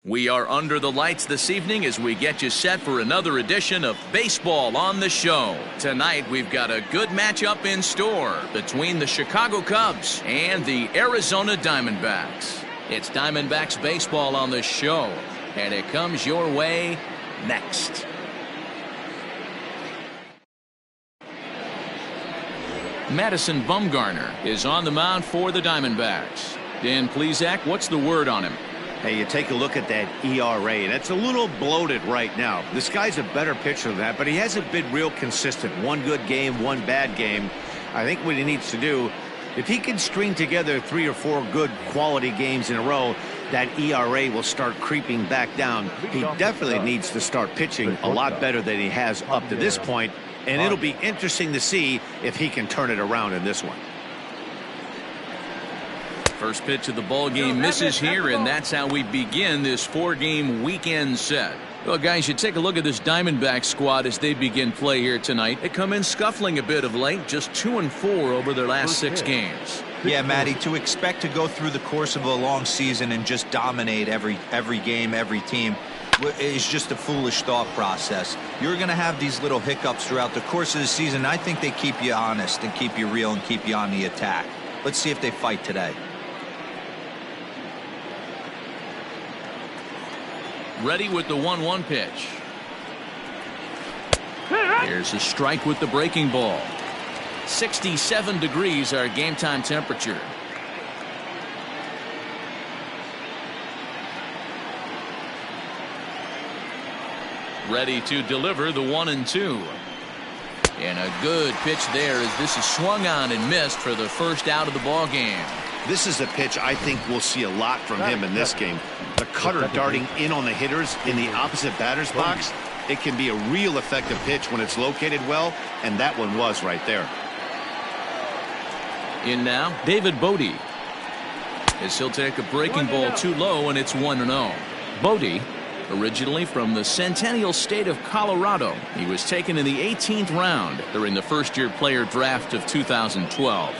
We are under the lights this evening as we get you set for another edition of Baseball on the Show. Tonight we've got a good matchup in store between the Chicago Cubs and the Arizona Diamondbacks. It's Diamondbacks Baseball on the Show, and it comes your way next. Madison Bumgarner is on the mound for the Diamondbacks. Dan Plesac, what's the word on him? Hey, you take a look at that ERA, and it's a little bloated right now. This guy's a better pitcher than that, but he hasn't been real consistent. One good game, one bad game. I think what he needs to do, if he can string together 3 or 4 good quality games in a row, that ERA will start creeping back down. He definitely needs to start pitching a lot better than he has up to this point, and it'll be interesting to see if he can turn it around in this one. First pitch of the ball game misses here, and that's how we begin this 4-game weekend set. Well, guys, you take a look at this Diamondback squad as they begin play here tonight. They come in scuffling a bit of late, just 2-4 over their last 6 games. Yeah, Matty, to expect to go through the course of a long season and just dominate every game, every team is just a foolish thought process. You're going to have these little hiccups throughout the course of the season. I think they keep you honest and keep you real and keep you on the attack. Let's see if they fight today. Ready with the 1-1 pitch. Here's a strike with the breaking ball. 67 degrees our game time temperature. Ready to deliver the 1-2. And a good pitch there as this is swung on and missed for the first out of the ball game. This is a pitch I think we'll see a lot from him in this game. The cutter darting in on the hitters in the opposite batter's box. It can be a real effective pitch when it's located well, and that one was right there. In now, David Bote. As he'll take a breaking ball too low, and it's 1-0. Bote, originally from the Centennial State of Colorado. He was taken in the 18th round during the first-year player draft of 2012.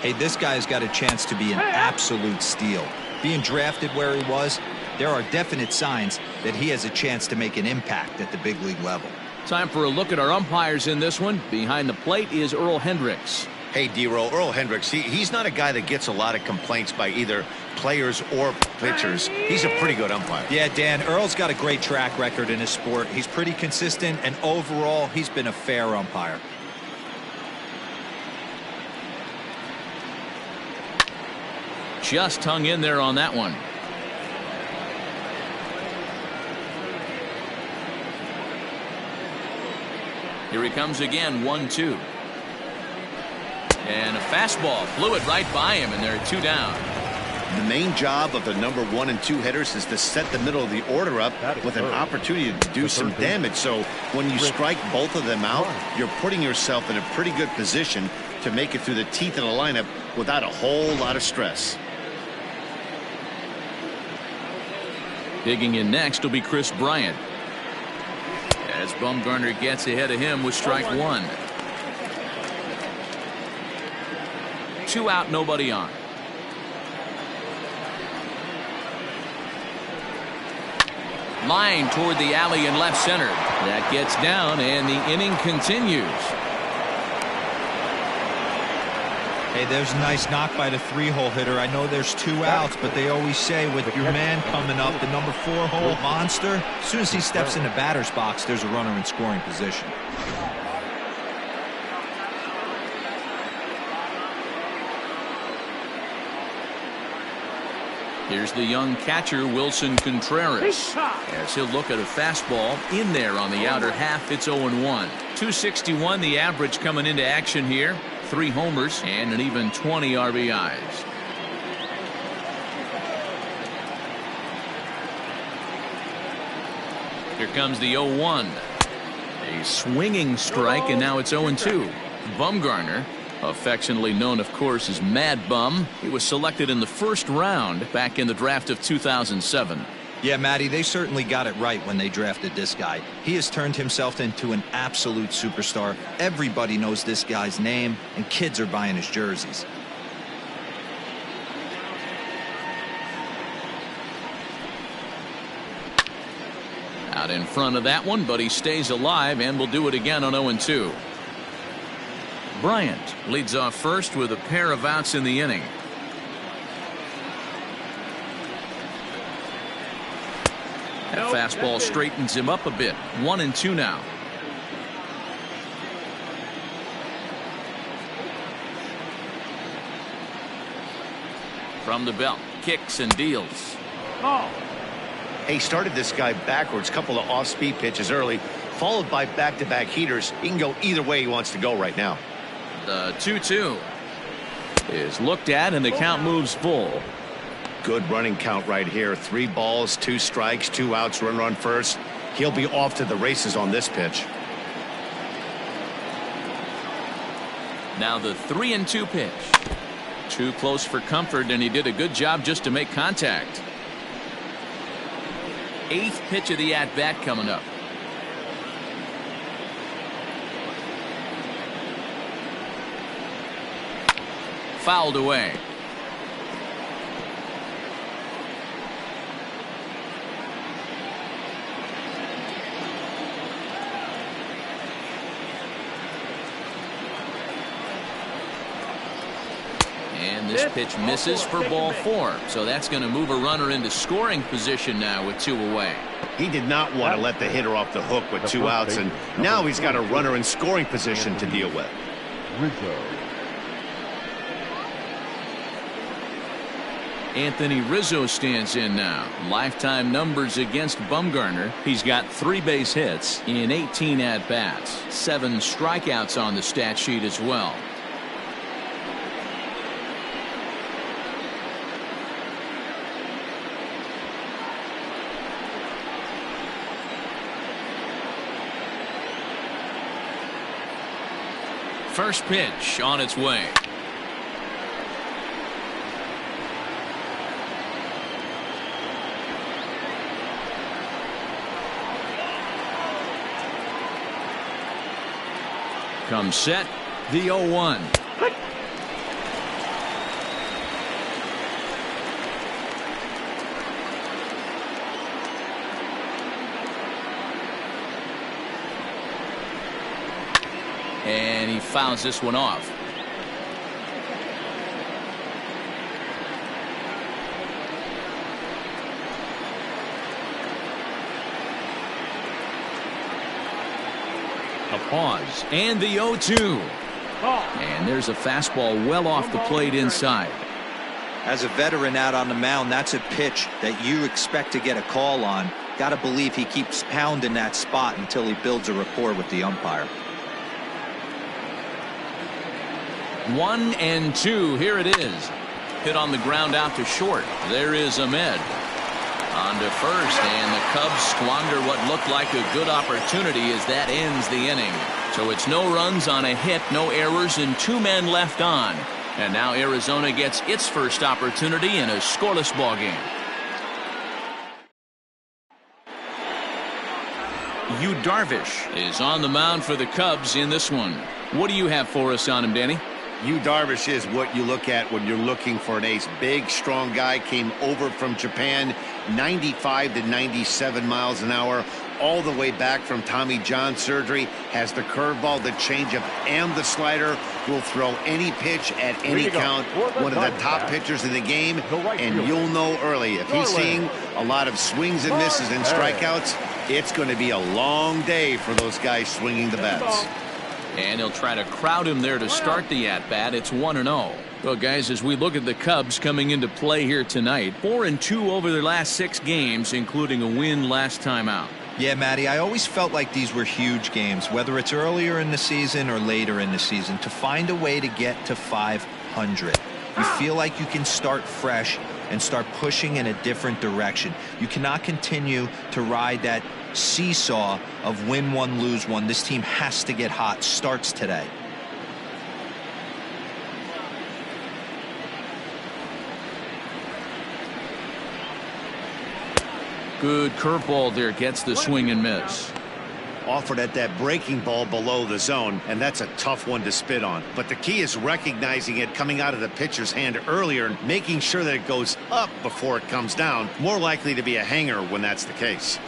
Hey, this guy's got a chance to be an absolute steal. Being drafted where he was, there are definite signs that he has a chance to make an impact at the big league level. Time for a look at our umpires in this one. Behind the plate is Earl Hendricks. Hey, D-Roll, Earl Hendricks, he's not a guy that gets a lot of complaints by either players or pitchers. He's a pretty good umpire. Yeah, Dan, Earl's got a great track record in his sport. He's pretty consistent, and overall, he's been a fair umpire. Just hung in there on that one. Here he comes again, 1-2. And a fastball flew it right by him, and there are 2 down. The main job of the number 1 and 2 hitters is to set the middle of the order up with an opportunity to do some damage. So when you strike both of them out, you're putting yourself in a pretty good position to make it through the teeth of the lineup without a whole lot of stress. Digging in next will be Chris Bryant, as Bumgarner gets ahead of him with strike 1. 2 out, nobody on. Line toward the alley in left center. That gets down, and the inning continues. Hey, there's a nice knock by the 3-hole hitter. I know there's 2 outs, but they always say with your man coming up, the number 4-hole monster, as soon as he steps in the batter's box, there's a runner in scoring position. Here's the young catcher, Wilson Contreras, as he'll look at a fastball in there on the outer half. It's 0-1. 261 the average coming into action here. 3 homers and an even 20 RBIs. Here comes the 0-1. A swinging strike, and now it's 0-2. Bumgarner, affectionately known, of course, as Mad Bum. He was selected in the first round back in the draft of 2007. Yeah, Matty, they certainly got it right when they drafted this guy. He has turned himself into an absolute superstar. Everybody knows this guy's name, and kids are buying his jerseys. Out in front of that one, but he stays alive and will do it again on 0-2. Bryant leads off first with a pair of outs in the inning. That fastball straightens him up a bit. 1-2 now. From the belt, kicks and deals. He started this guy backwards, couple of off-speed pitches early, followed by back-to-back heaters. He can go either way he wants to go right now. The 2-2 is looked at, and the count moves full. Good running count right here. 3 balls, 2 strikes, 2 outs, runner on first. He'll be off to the races on this pitch. Now the 3-2 pitch. Too close for comfort, and he did a good job just to make contact. 8th pitch of the at-bat coming up. Fouled away. And this pitch misses for ball 4. So that's going to move a runner into scoring position now with 2 away. He did not want to let the hitter off the hook with 2 outs, and now he's got a runner in scoring position to deal with. Anthony Rizzo stands in now. Lifetime numbers against Bumgarner. He's got 3 base hits in 18 at-bats. 7 strikeouts on the stat sheet as well. First pitch on its way. Comes set, the 0-1. And he fouls this one off. A pause and the 0-2. And there's a fastball well off the plate inside. As a veteran out on the mound, that's a pitch that you expect to get a call on. Got to believe he keeps pounding that spot until he builds a rapport with the umpire. 1-2. Here it is. Hit on the ground out to short. There is Ahmed. On to first, and the Cubs squander what looked like a good opportunity as that ends the inning. So it's no runs on a hit, no errors, and 2 men left on. And now Arizona gets its first opportunity in a scoreless ball game. Yu Darvish is on the mound for the Cubs in this one. What do you have for us on him, Danny? Yu Darvish is what you look at when you're looking for an ace. Big, strong guy, came over from Japan, 95 to 97 miles an hour, all the way back from Tommy John surgery, has the curveball, the changeup, and the slider, will throw any pitch at any count. One of the top pitchers in the game, and you'll know early. If he's seeing a lot of swings and misses and strikeouts, it's going to be a long day for those guys swinging the bats. And he'll try to crowd him there to start the at-bat. It's 1-0. Well, guys, as we look at the Cubs coming into play here tonight, 4-2 over their last 6 games, including a win last time out. Yeah, Matty, I always felt like these were huge games, whether it's earlier in the season or later in the season, to find a way to get to 500. You feel like you can start fresh and start pushing in a different direction. You cannot continue to ride that seesaw of win one, lose one. This team has to get hot. Starts today. Good curveball there, gets the swing and miss. Offered at that breaking ball below the zone, and that's a tough one to spit on. But the key is recognizing it coming out of the pitcher's hand earlier and making sure that it goes up before it comes down. More likely to be a hanger when that's the case.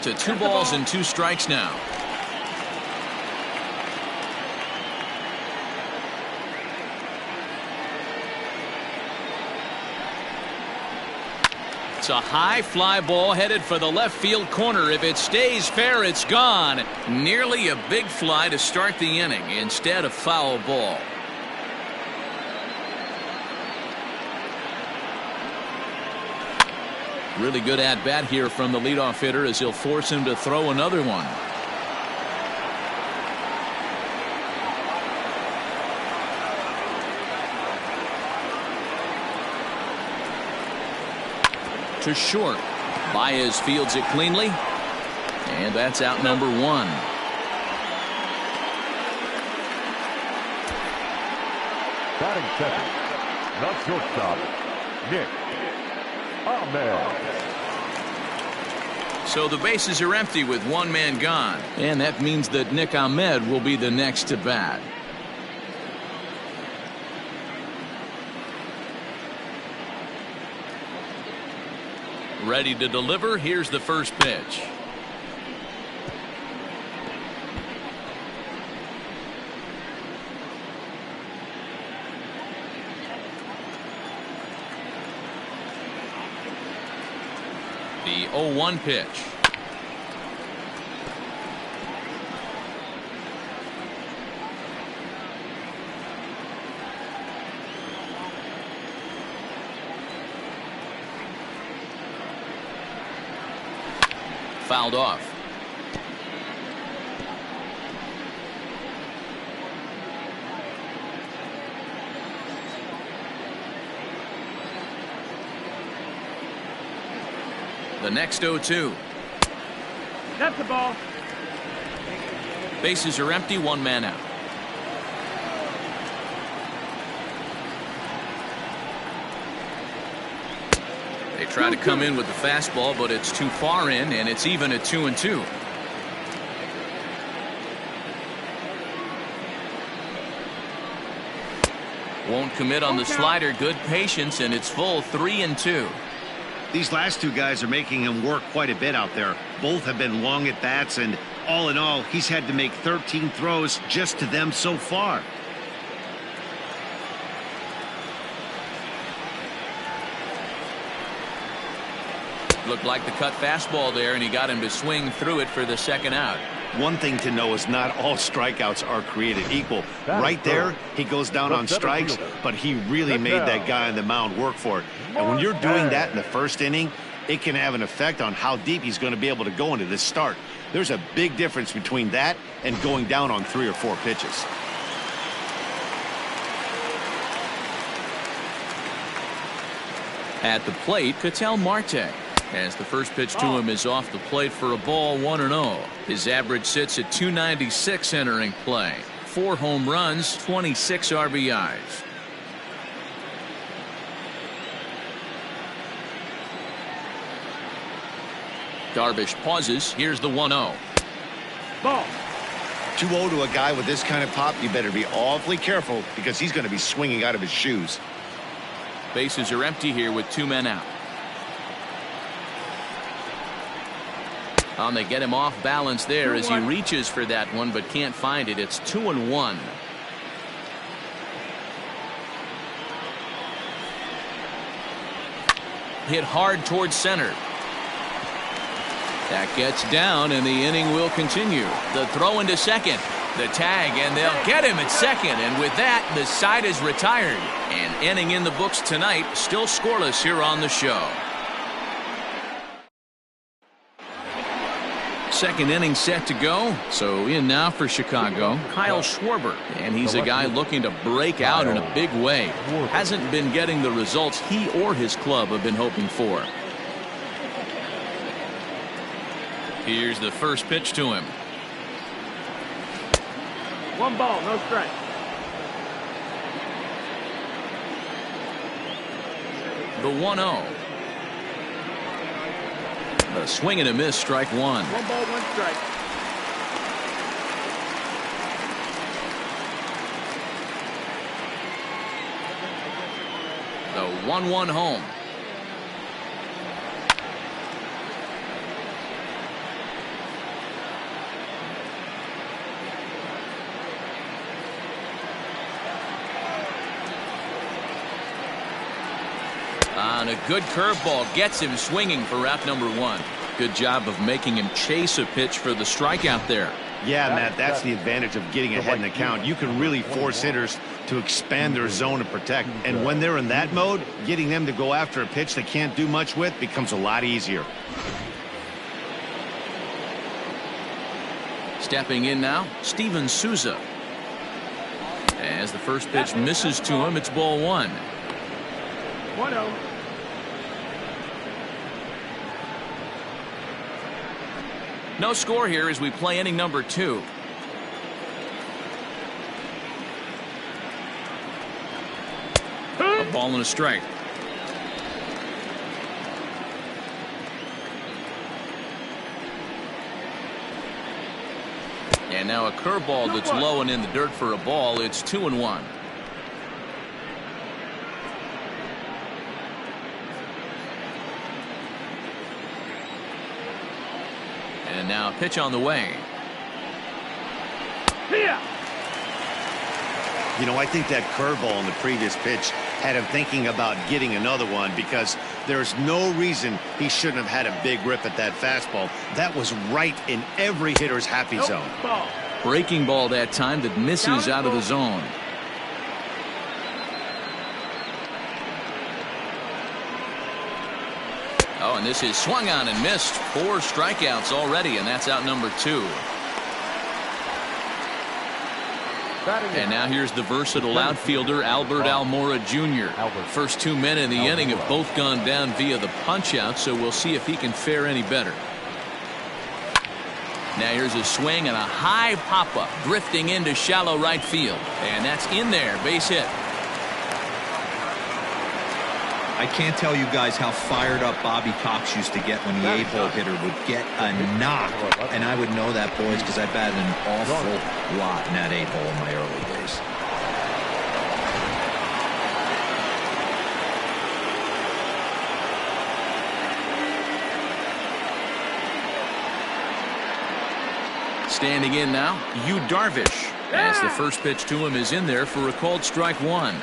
to 2 balls and 2 strikes now. It's a high fly ball headed for the left field corner. If it stays fair, it's gone. Nearly a big fly to start the inning. Instead, a foul ball. Really good at bat here from the leadoff hitter as he'll force him to throw another one. To short. Baez fields it cleanly. And that's out number 1. Batting second, the shortstop, Nick Ahmed. So the bases are empty with 1 man gone. And that means that Nick Ahmed will be the next to bat. Ready to deliver. Here's the first pitch. The 0-1 pitch. Fouled off. The next 0-2. That's the ball. Bases are empty, 1 man out. They try to come in with the fastball, but it's too far in, and it's even at 2-2. Won't commit on the slider. Good patience, and it's full 3-2. These last 2 guys are making him work quite a bit out there. Both have been long at bats, and all in all, he's had to make 13 throws just to them so far. Looked like the cut fastball there, and he got him to swing through it for the second out. One thing to know is not all strikeouts are created equal. Right there, he goes down on strikes, but he really made that guy on the mound work for it. And when you're doing that in the first inning, it can have an effect on how deep he's going to be able to go into this start. There's a big difference between that and going down on 3 or 4 pitches. At the plate, Ketel Marte. As the first pitch to him is off the plate for a ball, 1-0. His average sits at 296 entering play. 4 home runs, 26 RBIs. Darvish pauses. Here's the 1-0. Ball. 2-0 to a guy with this kind of pop, you better be awfully careful because he's going to be swinging out of his shoes. Bases are empty here with 2 men out. They get him off balance there as he reaches for that one but can't find it. It's 2-1. Hit hard towards center. That gets down, and the inning will continue. The throw into second. The tag, and they'll get him at second. And with that, the side is retired. An inning in the books tonight, still scoreless here on the show. Second inning set to go. So in now for Chicago, Kyle Schwarber. And he's a guy looking to break out in a big way. Hasn't been getting the results he or his club have been hoping for. Here's the first pitch to him. 1 ball, no strike. The 1-0. A swing and a miss, strike 1. 1 ball, 1 strike. The 1-1 home. On a good curveball, gets him swinging for out number 1. Good job of making him chase a pitch for the strikeout there. Yeah, Matt, that's the advantage of getting ahead in the count. You can really force hitters to expand their zone and protect. And when they're in that mode, getting them to go after a pitch they can't do much with becomes a lot easier. Stepping in now, Steven Souza. As the first pitch misses to him, it's ball 1. 1-0. No score here as we play inning number 2. A ball and a strike. And now a curveball that's low and in the dirt for a ball. It's 2-1. And now a pitch on the way. Here. You know, I think that curveball in the previous pitch had him thinking about getting another one because there's no reason he shouldn't have had a big rip at that fastball. That was right in every hitter's happy zone. Ball. Breaking ball that time that misses out of the zone. Oh, and this is swung on and missed. 4 strikeouts already, and that's out number 2. And now here's the versatile outfielder Albert Almora Jr. First 2 men in the inning have both gone down via the punch-out, so we'll see if he can fare any better. Now here's a swing and a high pop-up drifting into shallow right field, and that's in there, base hit. I can't tell you guys how fired up Bobby Cox used to get when the 8-hole hitter would get a knock. And I would know that, boys, because I batted an awful lot in that 8-hole in my early days. Standing in now, Yu Darvish. As the first pitch to him is in there for a called strike 1.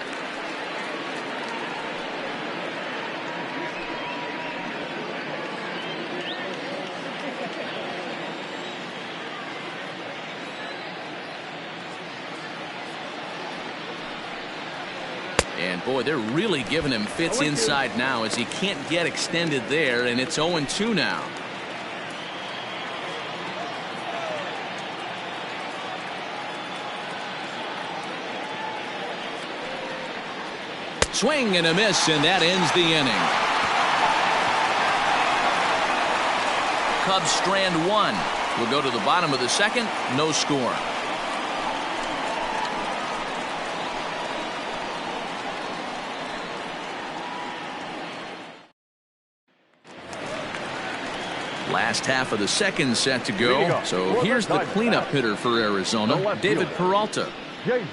And boy, they're really giving him fits inside now as he can't get extended there, and it's 0-2 now. Swing and a miss, and that ends the inning. Cubs strand 1. We'll go to the bottom of the second. No score. Last half of the second set to go. So here's the cleanup hitter for Arizona, David Peralta. David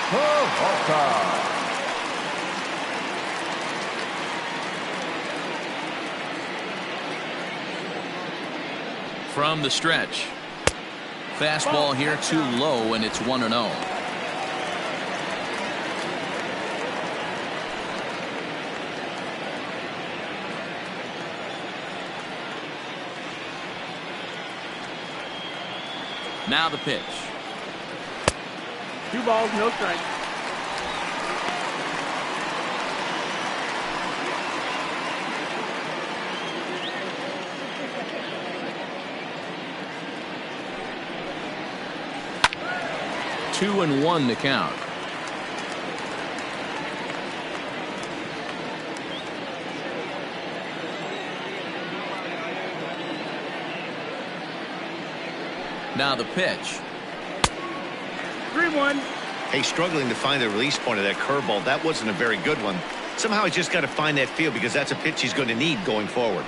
Peralta. From the stretch. Fastball here too low, and it's 1-0. Now the pitch. 2 balls, no strikes. Two and 1 to count. Now the pitch. 3-1. Hey, struggling to find the release point of that curveball. That wasn't a very good one. Somehow he's just got to find that feel because that's a pitch he's going to need going forward.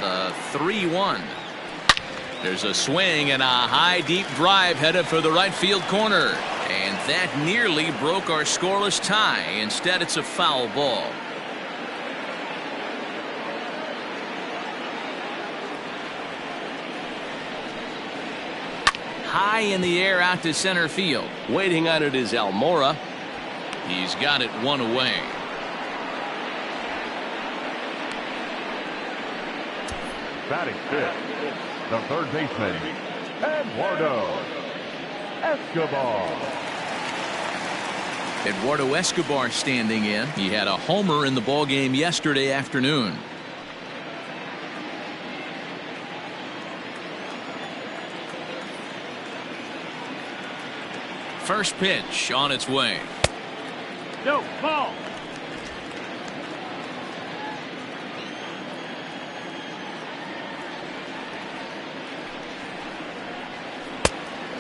The 3-1. There's a swing and a high deep drive headed for the right field corner. And that nearly broke our scoreless tie. Instead, it's a foul ball. high in the air out to center field. Waiting on it is Almora. He's got it one away. Batting fifth, the third baseman, Eduardo Escobar. Eduardo Escobar standing in. He had a homer in the ballgame yesterday afternoon. First pitch on its way. No, ball.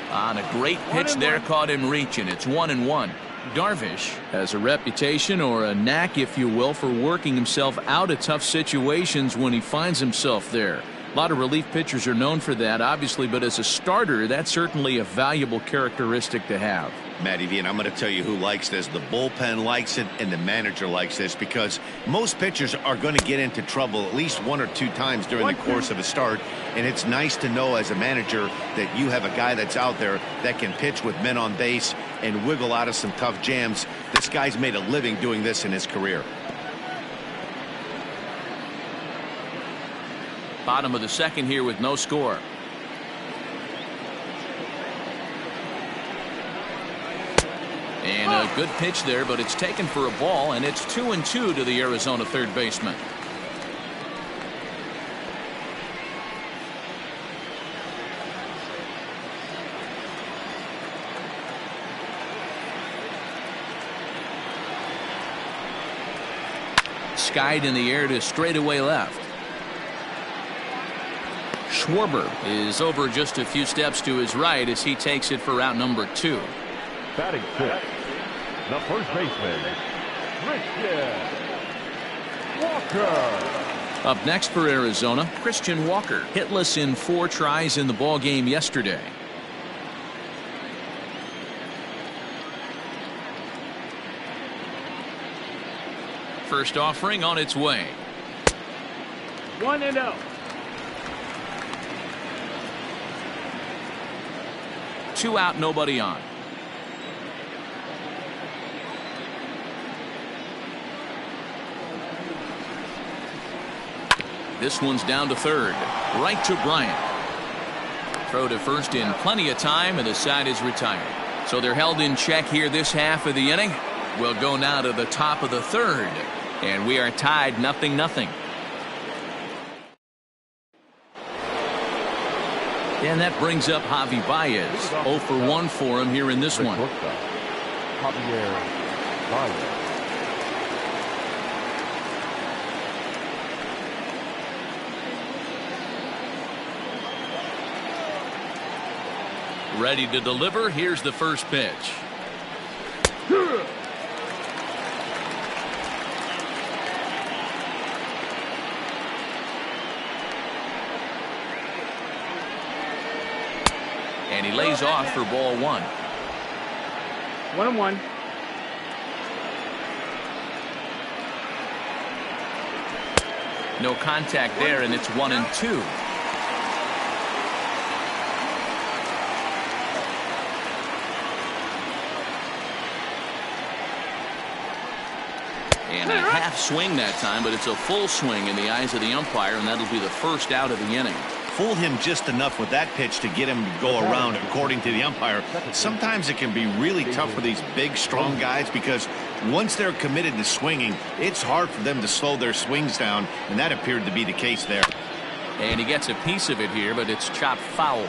On a great pitch there, caught him reaching. It's 1-1. Darvish has a reputation, or a knack if you will, for working himself out of tough situations when he finds himself there. A lot of relief pitchers are known for that, obviously, but as a starter, that's certainly a valuable characteristic to have. Matty V, and I'm going to tell you who likes this. The bullpen likes it, and the manager likes this, because most pitchers are going to get into trouble at least one or two times during the course of a start, and it's nice to know as a manager that you have a guy that's out there that can pitch with men on base and wiggle out of some tough jams. This guy's made a living doing this in his career. Bottom of the second here with no score. And a good pitch there, but it's taken for a ball, and it's 2-2 to the Arizona third baseman. Skied in the air to straightaway left. Schwarber is over just a few steps to his right as he takes it for route number 2. Batting fifth, the first baseman, Christian Walker. Up next for Arizona, Christian Walker, hitless in 4 tries in the ball game yesterday. First offering on its way. 1-0. Two out, nobody on. This one's down to third. Right to Bryant. Throw to first in plenty of time, and the side is retired. So they're held in check here this half of the inning. We'll go now to the top of the third, and we are tied 0-0. And that brings up Javi Baez. 0 for 1 for him here in this one. Javier Baez. Ready to deliver. Here's the first pitch. And he lays off for ball 1. 1-1. No contact there, and it's 1-2. And a half swing that time, but it's a full swing in the eyes of the umpire, and that'll be the first out of the inning. Fooled him just enough with that pitch to get him to go around, according to the umpire. Sometimes it can be really tough for these big, strong guys, because once they're committed to swinging, it's hard for them to slow their swings down, and that appeared to be the case there. And he gets a piece of it here, but it's chopped foul.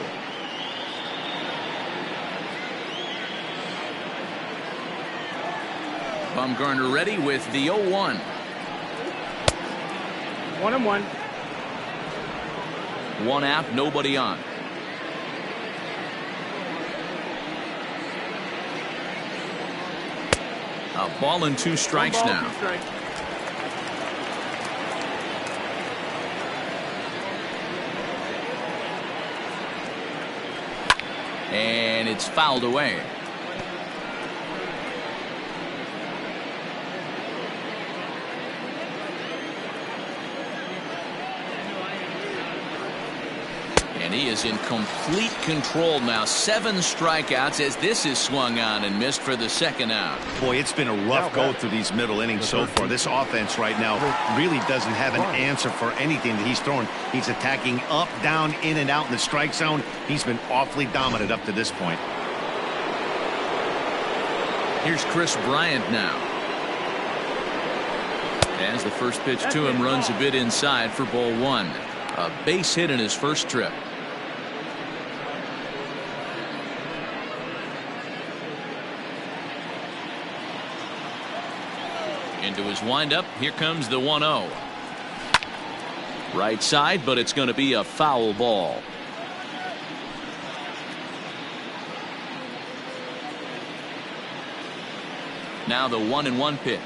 Bumgarner ready with the 0-1. 1-1. One out, nobody on. A ball and 2 strikes now. 2 strikes. And it's fouled away. And he is in complete control now. 7 strikeouts as this is swung on and missed for the second out. Boy, it's been a rough go through these middle innings so far. This offense right now really doesn't have an answer for anything that he's throwing. He's attacking up, down, in and out in the strike zone. He's been awfully dominant up to this point. Here's Chris Bryant now. As the first pitch to him runs a bit inside for ball 1. A base hit in his first trip. Into his windup. Here comes the 1-0. Right side, but it's going to be a foul ball. Now the 1-1 pitch.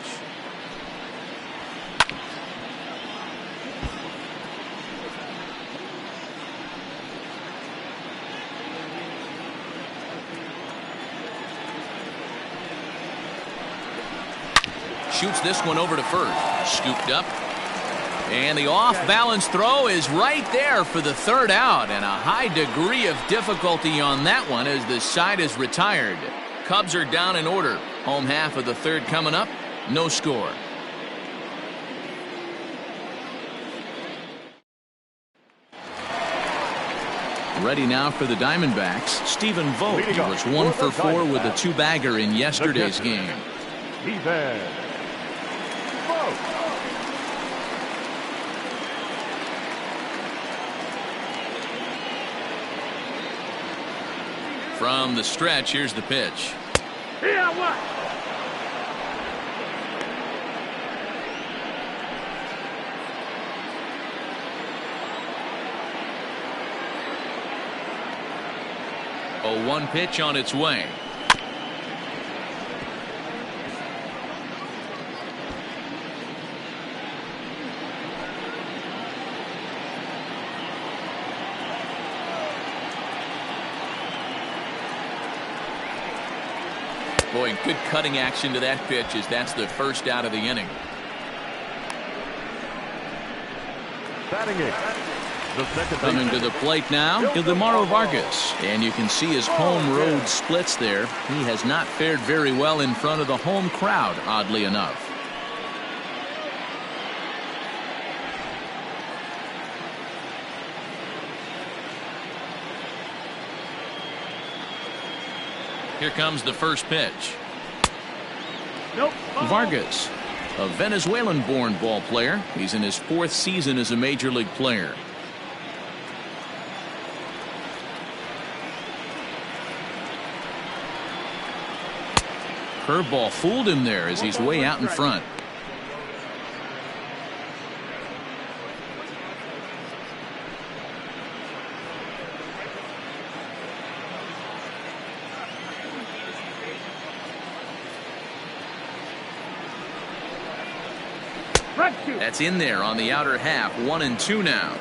Shoots this one over to first. Scooped up. And the off-balance throw is right there for the third out. And a high degree of difficulty on that one as the side is retired. Cubs are down in order. Home half of the third coming up. No score. Ready now for the Diamondbacks. Stephen Vogt was 1 for 4 with a 2-bagger in yesterday's game. Stephen Vogt. From the stretch, here's the pitch. Here, what? A 1 pitch on its way. Boy, good cutting action to that pitch as that's the first out of the inning. Batting it. The second Coming to the plate now, Ildemaro Vargas. And you can see his home road splits there. He has not fared very well in front of the home crowd, oddly enough. Here comes the first pitch. Nope. Vargas, a Venezuelan-born ball player. He's in his 4th season as a major league player. Curveball fooled him there as he's way out in front. That's in there on the outer half. 1-2 now.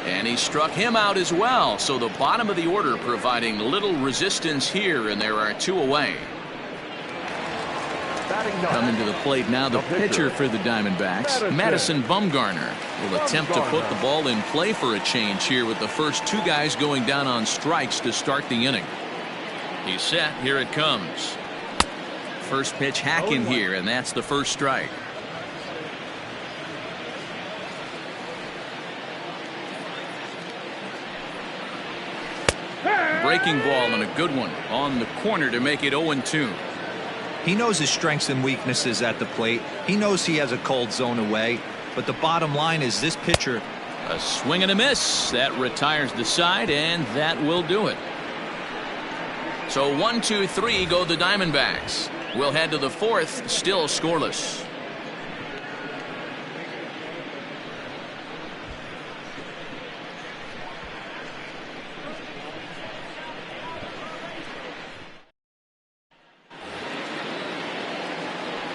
And he struck him out as well. So the bottom of the order providing little resistance here, and there are 2 away. Coming to the plate now, the pitcher for the Diamondbacks, Madison Bumgarner, will attempt to put the ball in play for a change here with the first 2 guys going down on strikes to start the inning. He's set. Here it comes. First pitch hacking here, and that's the first strike. Breaking ball and a good one on the corner to make it 0-2. He knows his strengths and weaknesses at the plate. He knows he has a cold zone away. But the bottom line is this pitcher. A swing and a miss. That retires the side, and that will do it. So 1-2-3 go the Diamondbacks. We'll head to the 4th, still scoreless.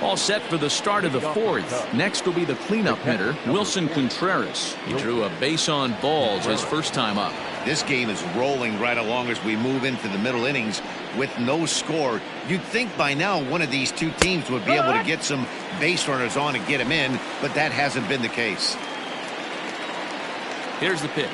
All set for the start of the 4th. Next will be the cleanup hitter, Wilson Contreras. He drew a base on balls his first time up. This game is rolling right along as we move into the middle innings. with no score. You'd think by now one of these two teams would be able to get some base runners on and get him in, but that hasn't been the case. Here's the pitch.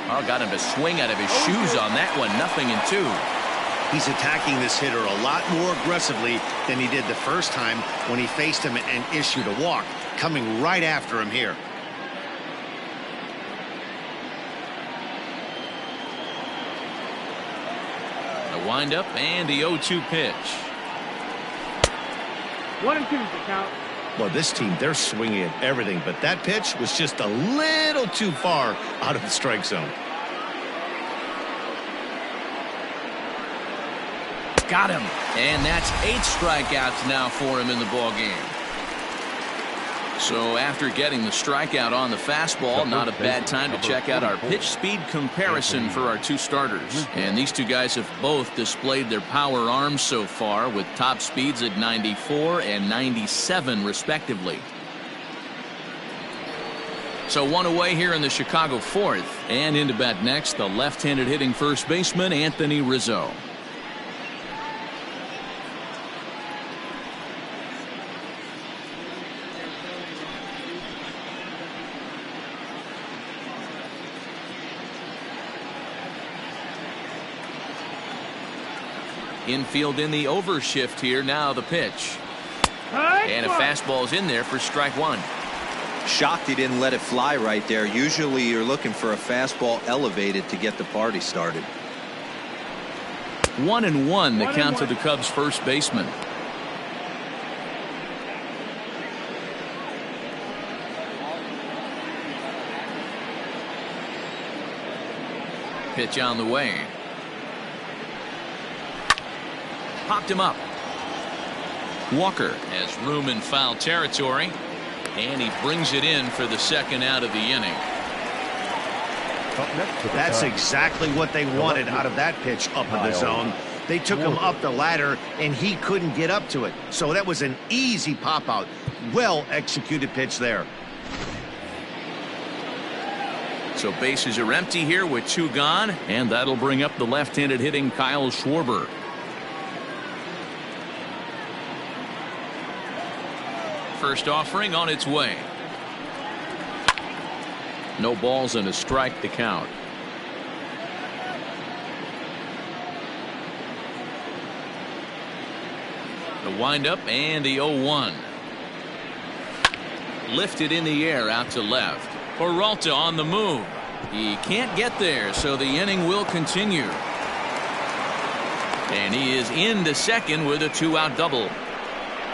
Oh, got him to swing out of his shoes on that one. 0-2. He's attacking this hitter a lot more aggressively than he did the first time when he faced him and issued a walk. Coming right after him here. The windup and the 0-2 pitch. 1-2 the count. Well, this team, they're swinging at everything, but that pitch was just a little too far out of the strike zone. Got him. And that's 8 strikeouts now for him in the ball game. So after getting the strikeout on the fastball, not a bad time to check out our pitch speed comparison for our two starters. And these two guys have both displayed their power arms so far with top speeds at 94 and 97 respectively. So one away here in the Chicago fourth. And into bat next, the left-handed hitting first baseman Anthony Rizzo. Infield in the overshift here. Now the pitch. And a fastball's in there for strike one. Shocked he didn't let it fly right there. Usually you're looking for a fastball elevated to get the party started. 1-1 the count to the Cubs first baseman. Pitch on the way. Popped him up. Walker has room in foul territory, and he brings it in for the second out of the inning. That's exactly what they wanted out of that pitch up in the zone. They took him up the ladder, and he couldn't get up to it. So that was an easy pop out. Well executed pitch there. So bases are empty here with 2 gone, and that'll bring up the left-handed hitting Kyle Schwarber. First offering on its way. No balls and a strike to count. The windup and the 0-1. Lifted in the air out to left. Peralta on the move. He can't get there, so the inning will continue. And he is into second with a 2-out double.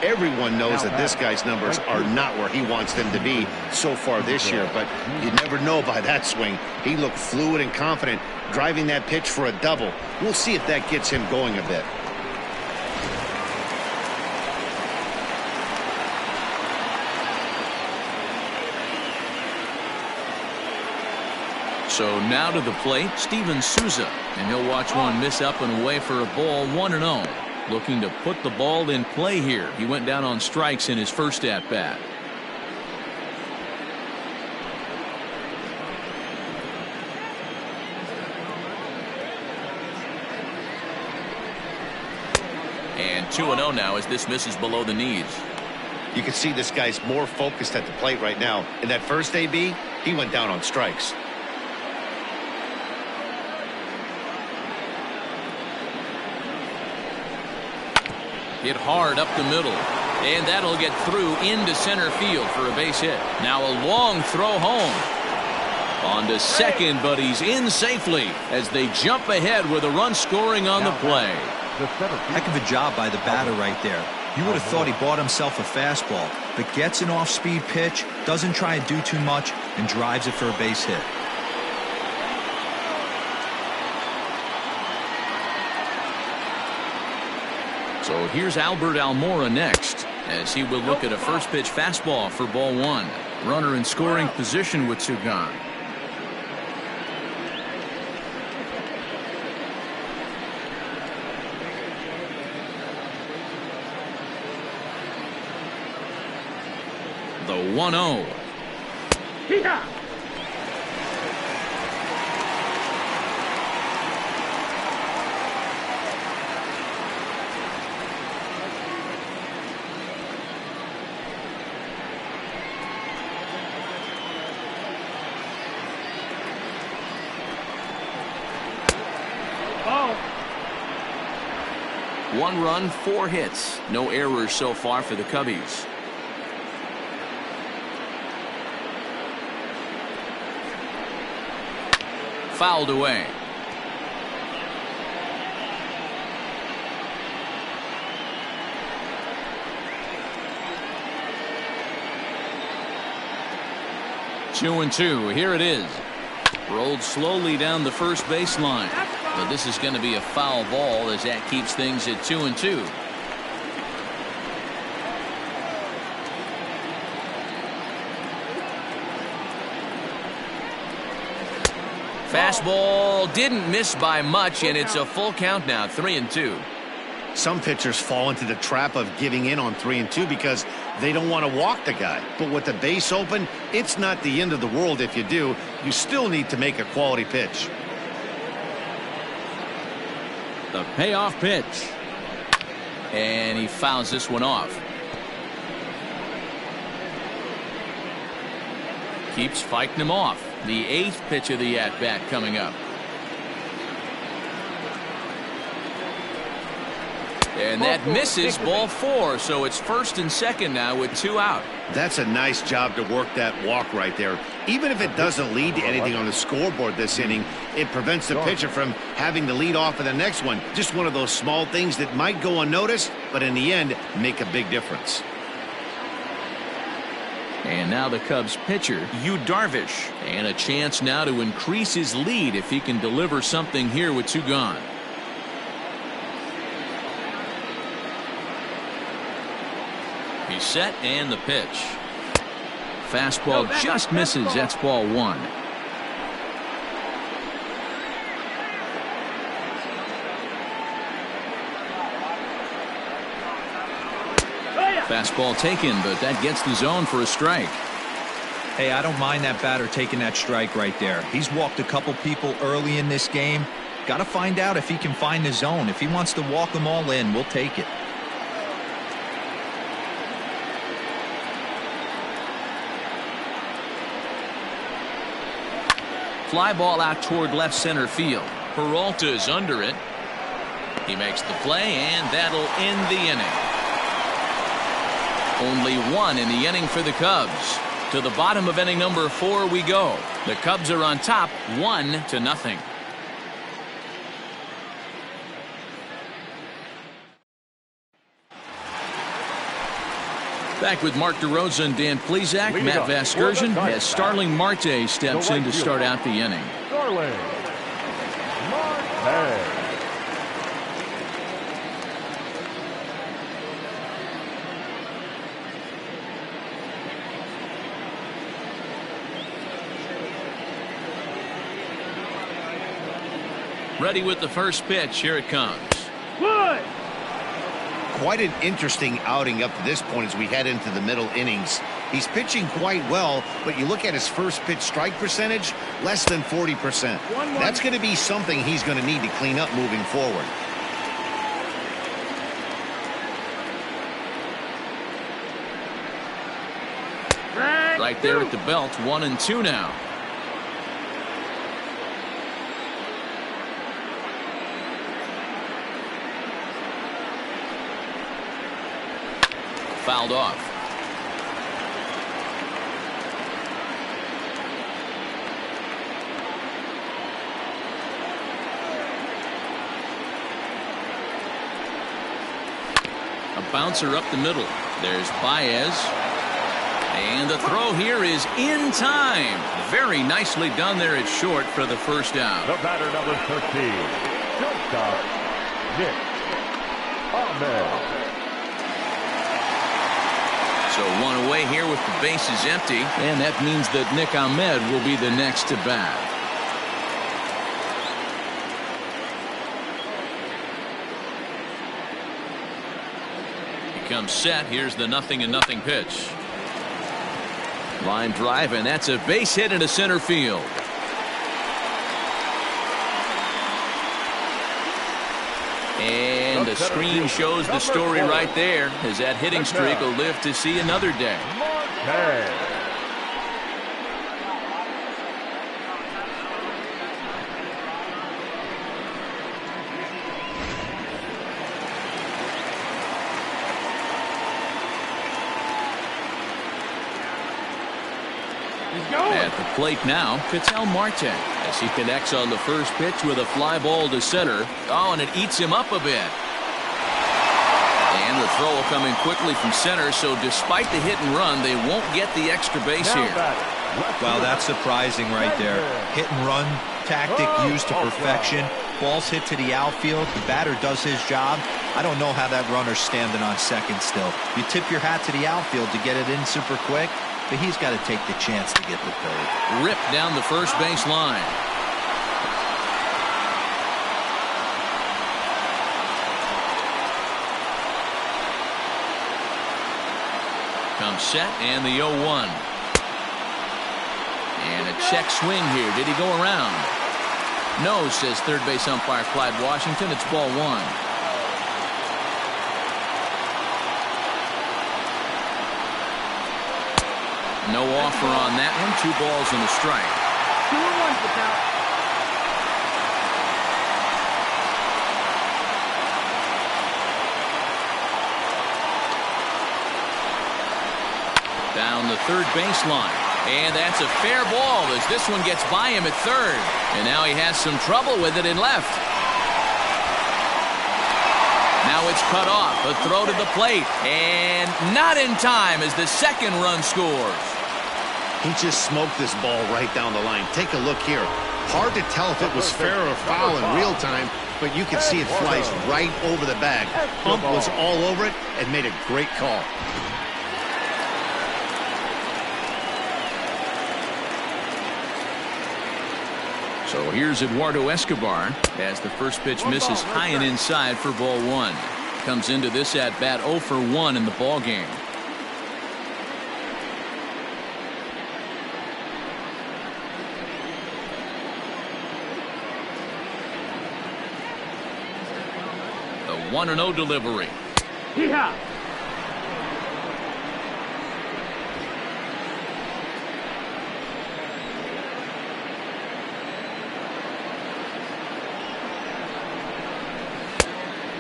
Everyone knows that this guy's numbers are not where he wants them to be so far this year, but you never know by that swing. He looked fluid and confident driving that pitch for a double. We'll see if that gets him going a bit. So now to the plate, Steven Souza, and he'll watch one miss up and away for a ball. 1-0. Looking to put the ball in play here. He went down on strikes in his first at bat. And 2-0 now as this misses below the knees. You can see this guy's more focused at the plate right now. In that first AB, he went down on strikes. Hit hard up the middle, and that'll get through into center field for a base hit. Now a long throw home. On to second, but he's in safely as they jump ahead with a run scoring on the play. Heck of a job by the batter right there. You would have thought he bought himself a fastball, but gets an off-speed pitch, doesn't try and do too much, and drives it for a base hit. So here's Albert Almora next, as he will look at a first pitch fastball for ball 1. Runner in scoring position with 2 gone. The 1-0. 1 run, 4 hits. No errors so far for the Cubbies. Fouled away. Two and two. Here it is. Rolled slowly down the first baseline. But this is going to be a foul ball as that keeps things at 2 and 2. Fastball didn't miss by much, and it's a full count now, 3 and 2. Some pitchers fall into the trap of giving in on 3 and 2 because they don't want to walk the guy. But with the base open, it's not the end of the world if you do. You still need to make a quality pitch. The payoff pitch. And he fouls this one off. Keeps fighting him off. The 8th pitch of the at-bat coming up. And that misses, ball 4, so it's first and second now with 2 out. That's a nice job to work that walk right there. Even if it doesn't lead to anything on the scoreboard this inning, it prevents the pitcher from having to lead off in the next one. Just one of those small things that might go unnoticed, but in the end, make a big difference. And now the Cubs pitcher, Yu Darvish. And a chance now to increase his lead if he can deliver something here with 2 gone. He's set and the pitch. Fastball just misses. That's ball 1. Fastball taken, but that gets the zone for a strike. Hey, I don't mind that batter taking that strike right there. He's walked a couple people early in this game. Got to find out if he can find the zone. If he wants to walk them all in, we'll take it. Fly ball out toward left center field. Peralta's under it. He makes the play, and that'll end the inning. Only 1 in the inning for the Cubs. To the bottom of inning number 4 we go. The Cubs are on top, 1-0. Back with Mark DeRosa and Dan Plesac. Matt Vasgersian as Starling Marte steps in to start out the inning. Starling Marte. Ready with the first pitch. Here it comes. Good. Quite an interesting outing up to this point as we head into the middle innings. He's pitching quite well, but you look at his first pitch strike percentage, less than 40%. That's going to be something he's going to need to clean up moving forward. Right there at the belt, 1-2 now. Fouled off. A bouncer up the middle. There's Baez. And the throw here is in time. Very nicely done there at short for the first out. The batter, number 13, shortstop, Nick Ahmed. So 1 away here with the bases empty, and that means that Nick Ahmed will be the next to bat. He comes set. Here's the 0-0 pitch. Line drive, and that's a base hit into center field. And the screen shows the story right there, as that hitting streak will live to see another day. At the plate now, Ketel Marte as he connects on the first pitch with a fly ball to center. Oh, and it eats him up a bit. And the throw will come in quickly from center, so despite the hit and run, they won't get the extra base here. Well, that's surprising right there. Hit and run tactic used to perfection. Ball's hit to the outfield. The batter does his job. I don't know how that runner's standing on second still. You tip your hat to the outfield to get it in super quick, but he's got to take the chance to get the third. Ripped down the first base line. Comes set and the 0-1. And a check swing here. Did he go around? No, says third base umpire Clyde Washington. It's ball one. No offer on that one. 2 balls and a strike. 2-1 for count. Down the third baseline. And that's a fair ball as this one gets by him at third. And now he has some trouble with it in left. Now it's cut off. A throw to the plate. And not in time as the second run scores. He just smoked this ball right down the line. Take a look here. Hard to tell if it was fair or foul in real time, but you can see it flies right over the bag. Ump was all over it and made a great call. So here's Eduardo Escobar as the first pitch misses high and inside for ball one. Comes into this at bat 0 for 1 in the ball game. The 1-0 delivery. Hee-haw.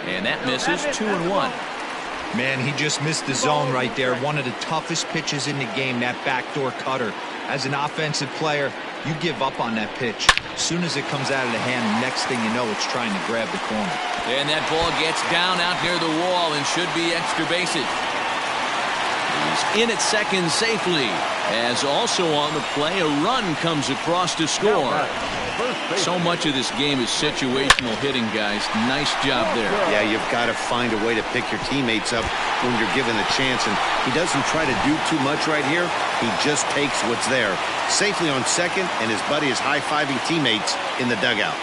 And that misses 2-1. Man, he just missed the zone right there. One of the toughest pitches in the game, that backdoor cutter. As an offensive player, you give up on that pitch. As soon as it comes out of the hand, next thing you know, it's trying to grab the corner. And that ball gets down out near the wall and should be extra bases. He's in at second safely. As also on the play, a run comes across to score. So much of this game is situational hitting, guys. Nice job there. Yeah, you've got to find a way to pick your teammates up when you're given the chance. And he doesn't try to do too much right here. He just takes what's there. Safely on second, and his buddy is high-fiving teammates in the dugout.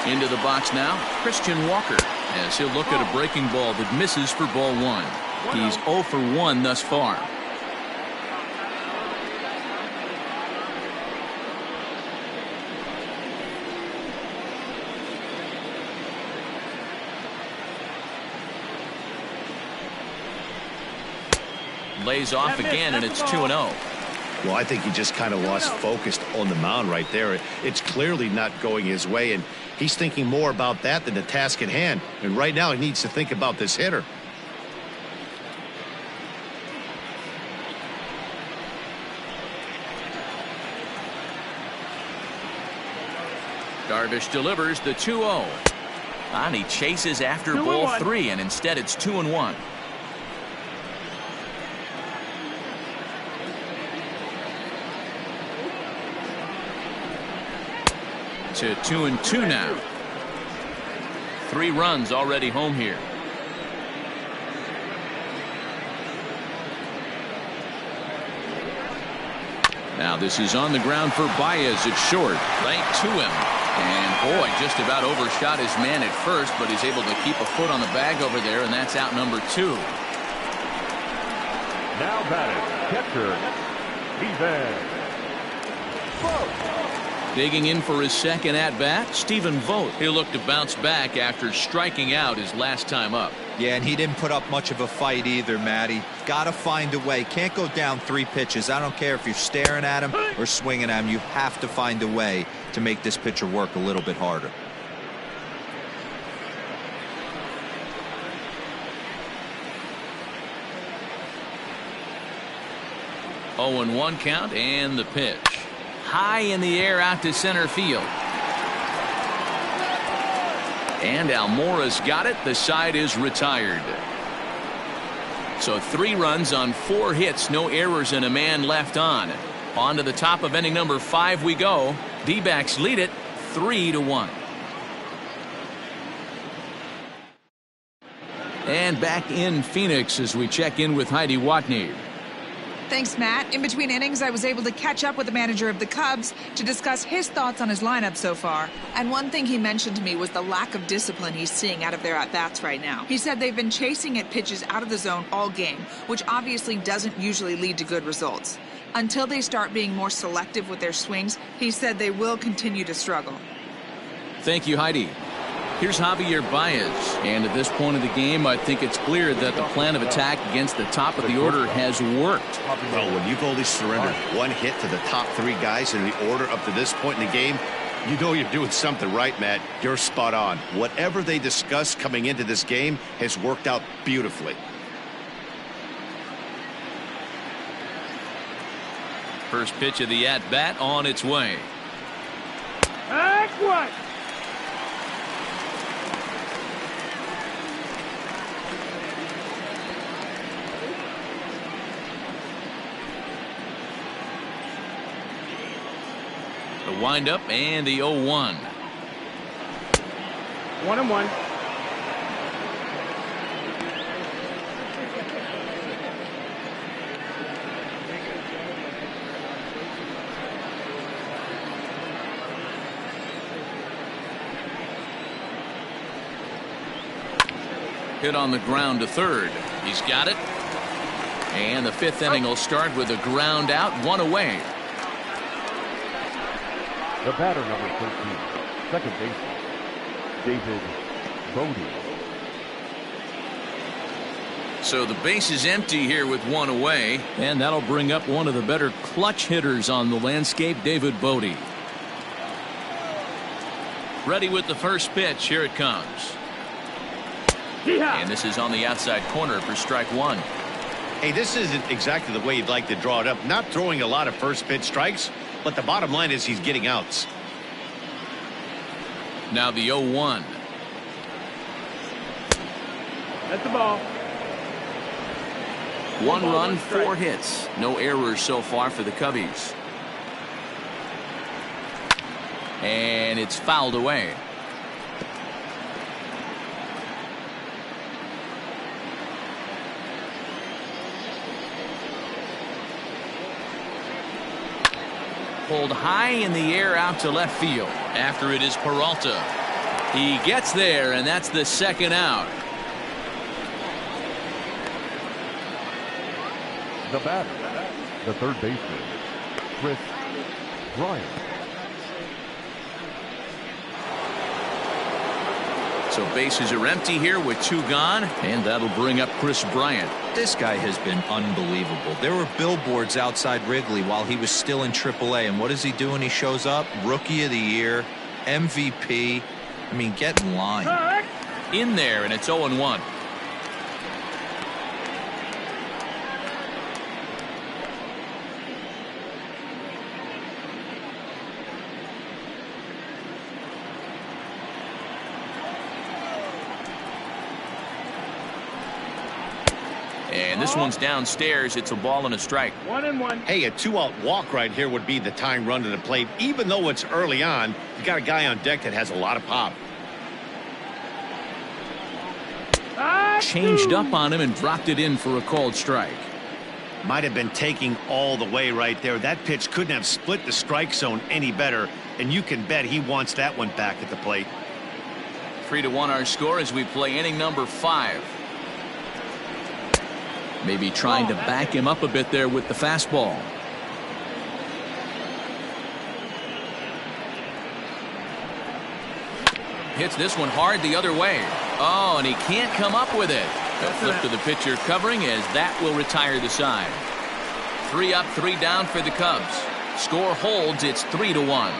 Into the box now, Christian Walker, as he'll look at a breaking ball that misses for ball one. He's 0 for 1 thus far. Lays off again, and it's 2-0. Well, I think he just kind of lost focus on the mound right there. It's clearly not going his way, and he's thinking more about that than the task at hand. And right now he needs to think about this hitter. Darvish delivers the 2-0. And he chases after ball 3, and instead it's 2-1. To 2-2 now. 3 runs already home here. Now this is on the ground for Baez at short. Right to him. And boy, just about overshot his man at first, but he's able to keep a foot on the bag over there, and that's out number 2. Now batting, catcher, Stephen Vogt. Digging in for his second at-bat, Stephen Vogt. He'll look to bounce back after striking out his last time up. Yeah, and he didn't put up much of a fight either, Matty. Got to find a way. Can't go down 3 pitches. I don't care if you're staring at him or swinging at him. You have to find a way to make this pitcher work a little bit harder. 0-1 count, and the pitch. High in the air out to center field. And Almora's got it. The side is retired. So 3 runs on 4 hits, no errors, and a man left on. On to the top of inning number 5 we go. D-backs lead it 3-1. And back in Phoenix as we check in with Heidi Watney. Thanks, Matt. In between innings, I was able to catch up with the manager of the Cubs to discuss his thoughts on his lineup so far. And one thing he mentioned to me was the lack of discipline he's seeing out of their at-bats right now. He said they've been chasing at pitches out of the zone all game, which obviously doesn't usually lead to good results. Until they start being more selective with their swings, he said they will continue to struggle. Thank you, Heidi. Here's Javier Baez, and at this point of the game, I think it's clear that the plan of attack against the top of the order has worked. Well, when you've only surrendered 1 hit to the top 3 guys in the order up to this point in the game, you know you're doing something right, Matt. You're spot on. Whatever they discussed coming into this game has worked out beautifully. First pitch of the at-bat on its way. Excellent. The windup and the 0-1. 1-1. Hit on the ground to third. He's got it. And the 5th inning will start with a ground out, 1 away. The batter, number 13, second baseman, David Bote. So the base is empty here with 1 away, and that'll bring up one of the better clutch hitters on the landscape, David Bote. Ready with the first pitch. Here it comes. And this is on the outside corner for strike 1. Hey, this isn't exactly the way you'd like to draw it up. Not throwing a lot of first pitch strikes, but the bottom line is he's getting outs. Now the 0-1. That's the ball. 1 run, 4 hits. No errors so far for the Cubbies. And it's fouled away. Pulled high in the air out to left field. After it is Peralta. He gets there, and that's the 2nd out. The batter, the third baseman, Kris Bryant. So bases are empty here with 2 gone, and that'll bring up Kris Bryant. This guy has been unbelievable. There were billboards outside Wrigley while he was still in AAA, and what does he do when he shows up? Rookie of the Year, MVP. I mean, get in line. In there, and it's 0-1. And this one's downstairs. It's a ball and a strike. 1-1. Hey, a 2-out walk right here would be the tying run to the plate. Even though it's early on, you got a guy on deck that has a lot of pop. Changed up on him and dropped it in for a called strike. Might have been taking all the way right there. That pitch couldn't have split the strike zone any better, and you can bet he wants that one back at the plate. 3-1 our score as we play inning number 5. Maybe trying to back him up a bit there with the fastball. Hits this one hard the other way. Oh, and he can't come up with it. The flip to the pitcher covering as that will retire the side. 3 up, 3 down for the Cubs. Score holds. It's 3-1.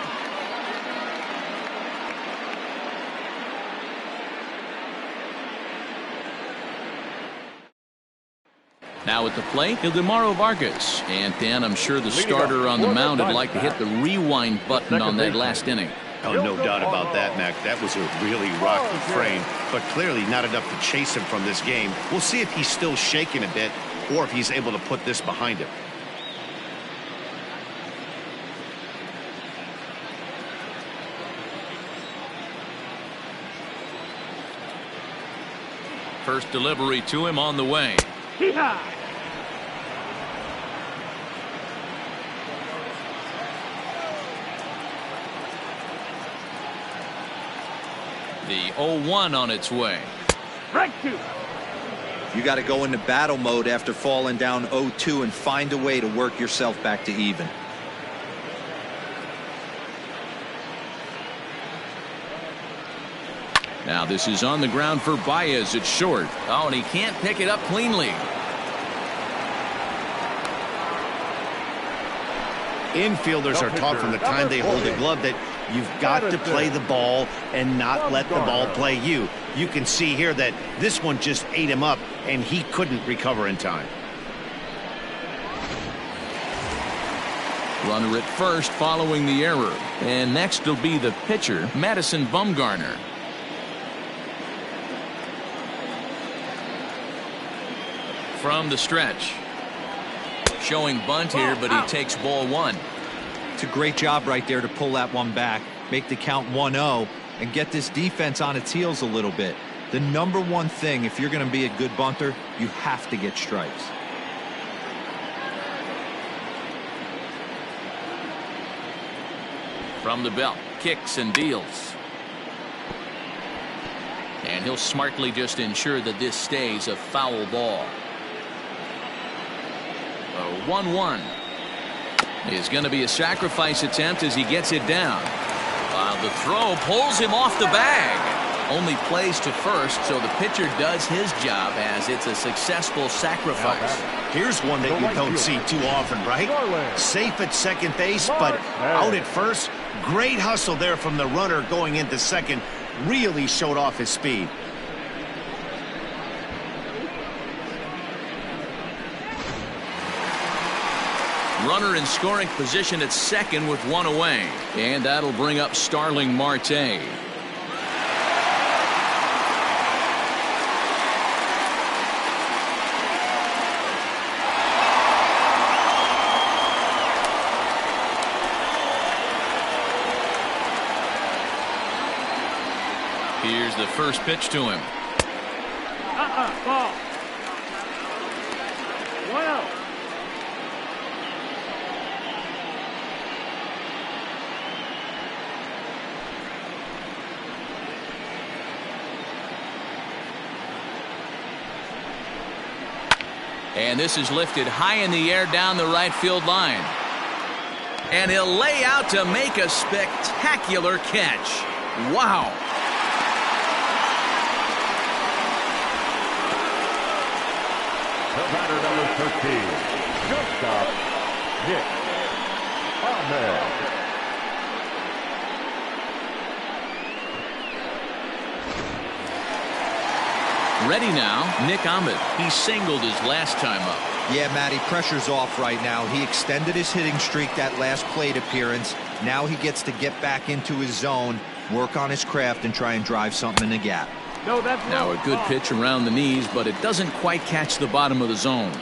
Now at the plate, Ildemaro Vargas. And Dan, I'm sure the starter on the mound would like to hit the rewind button on that last inning. Oh, no doubt about that, Mac. That was a really rocky frame, but clearly not enough to chase him from this game. We'll see if he's still shaking a bit or if he's able to put this behind him. First delivery to him on the way. The 0-1 on its way. You got to go into battle mode after falling down 0-2 and find a way to work yourself back to even. Now this is on the ground for Baez at short. Oh, and he can't pick it up cleanly. Infielders are taught from the time they hold the glove that you've got to play the ball and not let the ball play you. You can see here that this one just ate him up and he couldn't recover in time. Runner at first following the error. And next will be the pitcher, Madison Bumgarner. From the stretch. Showing bunt here, but he takes ball one. It's a great job right there to pull that one back, make the count 1-0, and get this defense on its heels a little bit. The number one thing, if you're going to be a good bunter, you have to get strikes. From the belt, kicks and deals. And he'll smartly just ensure that this stays a foul ball. A 1-1 is going to be a sacrifice attempt as he gets it down. The throw pulls him off the bag. Only plays to first, so the pitcher does his job as it's a successful sacrifice. Here's one that you don't see too often, right? Safe at second base, but out at first. Great hustle there from the runner going into second. Really showed off his speed. Runner in scoring position at second with one away. And that'll bring up Starling Marte. Here's the first pitch to him. Ball. 1-0. And this is lifted high in the air down the right field line. And he'll lay out to make a spectacular catch. Wow. The batter, number 13, shortstop, Nick Ahmed. Ready now, Nick Ahmed. He singled his last time up. Yeah, Matty, pressure's off right now. He extended his hitting streak that last plate appearance. Now he gets to get back into his zone, work on his craft, and try and drive something in the gap. No, that's now a good pitch around the knees, but it doesn't quite catch the bottom of the zone.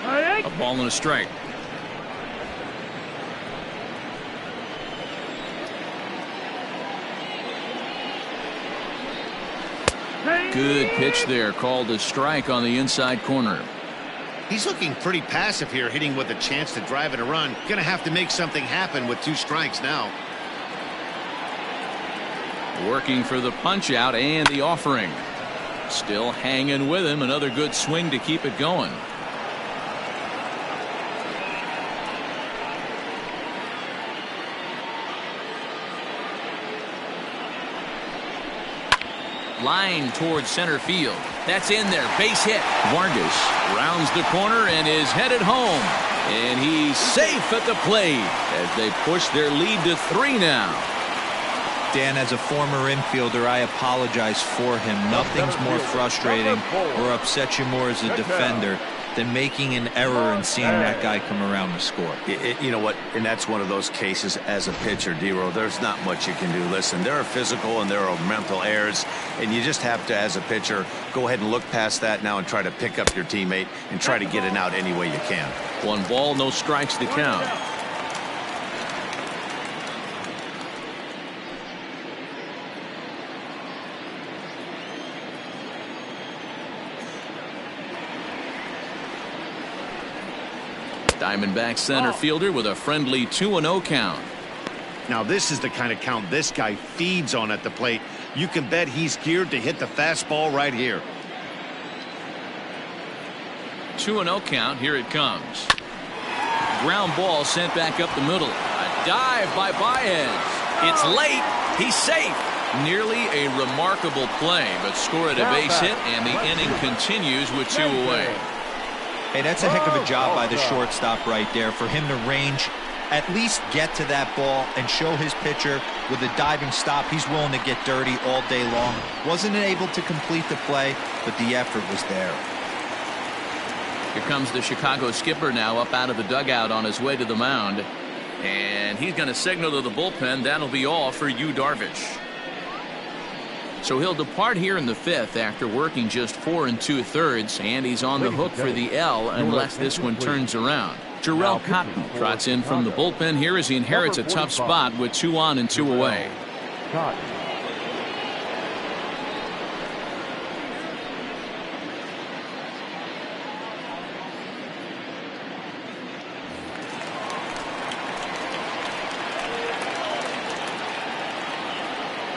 A ball and a strike. Good pitch there, called a strike on the inside corner. He's looking pretty passive here, hitting with a chance to drive in a run. Gonna have to make something happen with 2 strikes now. Working for the punch out and the offering. Still hanging with him. Another good swing to keep it going. Line towards center field. That's in there. Base hit. Vargas rounds the corner and is headed home. And he's safe at the plate as they push their lead to 3 now. Dan, as a former infielder, I apologize for him. Nothing's more frustrating or upsets you more as a defender than making an error and seeing that guy come around to score. You know what? And that's one of those cases as a pitcher, D-Row. There's not much you can do. Listen, there are physical and there are mental errors, and you just have to, as a pitcher, go ahead and look past that now and try to pick up your teammate and try to get it out any way you can. 1 ball, no strikes to count. Diamondback center fielder with a friendly 2-0 count. Now this is the kind of count this guy feeds on at the plate. You can bet he's geared to hit the fastball right here. 2-0 count. Here it comes. Ground ball sent back up the middle. A dive by Baez. It's late. He's safe. Nearly a remarkable play, but scored a base hit, and the inning continues with 2 away. Hey, that's a heck of a job by the shortstop right there for him to range, at least get to that ball and show his pitcher with a diving stop. He's willing to get dirty all day long. Wasn't able to complete the play, but the effort was there. Here comes the Chicago skipper now up out of the dugout on his way to the mound. And he's going to signal to the bullpen. That'll be all for Yu Darvish. So he'll depart here in the 5th after working just 4 2/3, and he's on the hook for the L unless this one turns around. Jarrell Cotton trots in from the bullpen here as he inherits a tough spot with 2 on and 2 away.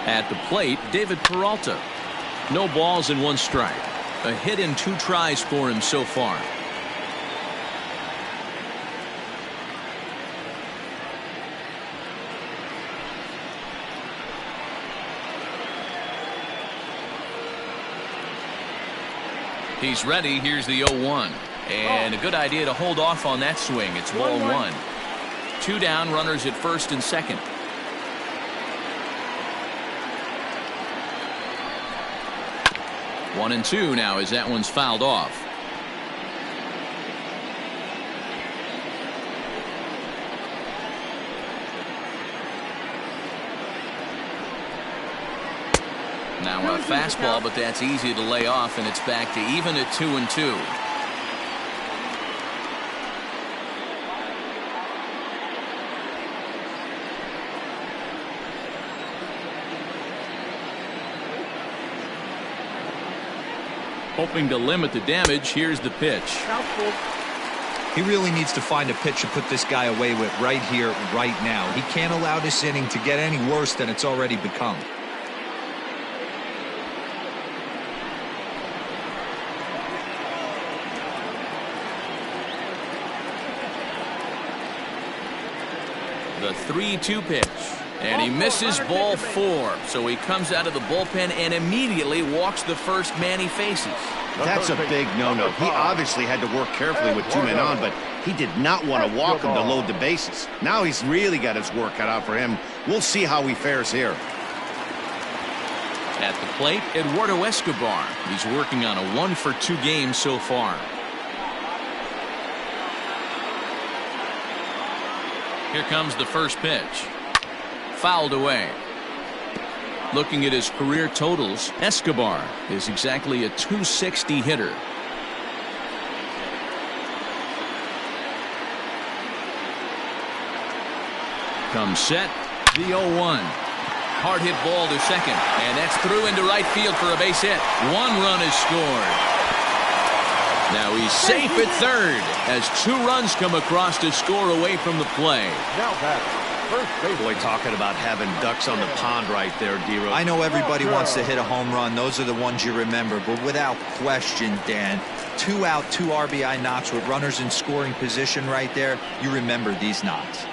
At the plate, David Peralta. No balls and 1 strike. A hit in 2 tries for him so far. He's ready. Here's the 0-1. And a good idea to hold off on that swing. It's ball 1. 2 down, runners at first and second. 1-2 now as that one's fouled off. Now a fastball, but that's easy to lay off, and it's back to even at 2-2. Hoping to limit the damage. Here's the pitch. He really needs to find a pitch to put this guy away with right here, right now. He can't allow this inning to get any worse than it's already become. The 3-2 pitch. And he misses ball 4. So he comes out of the bullpen and immediately walks the first man he faces. That's a big no-no. He obviously had to work carefully with 2 men on, but he did not want to walk him to load the bases. Now he's really got his work cut out for him. We'll see how he fares here. At the plate, Eduardo Escobar. He's working on a 1-for-2 game so far. Here comes the first pitch. Fouled away. Looking at his career totals, Escobar is exactly a .260 hitter. Comes set. The 0-1. Hard hit ball to second, and that's through into right field for a base hit. 1 run is scored. Now he's safe at third as 2 runs come across to score away from the play. Now back. Boy, talking about having ducks on the pond right there, D-Rose. I know everybody wants to hit a home run. Those are the ones you remember. But without question, Dan, 2 out, 2 RBI knocks with runners in scoring position right there. You remember these knocks.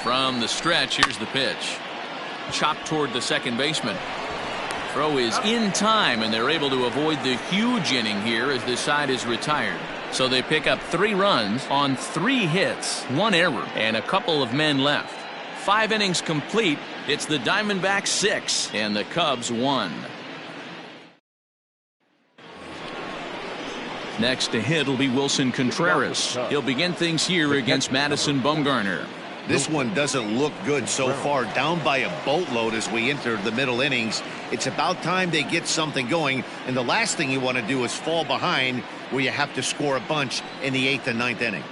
From the stretch, here's the pitch. Chopped toward the second baseman. Throw is in time, and they're able to avoid the huge inning here as this side is retired. So they pick up 3 runs on 3 hits, 1 error, and a couple of men left. 5 innings complete. It's the Diamondbacks 6 and the Cubs 1. Next to hit will be Wilson Contreras. He'll begin things here against Madison Bumgarner. This one doesn't look good so far. Down by a boatload as we enter the middle innings. It's about time they get something going, and the last thing you want to do is fall behind where you have to score a bunch in the 8th and 9th inning.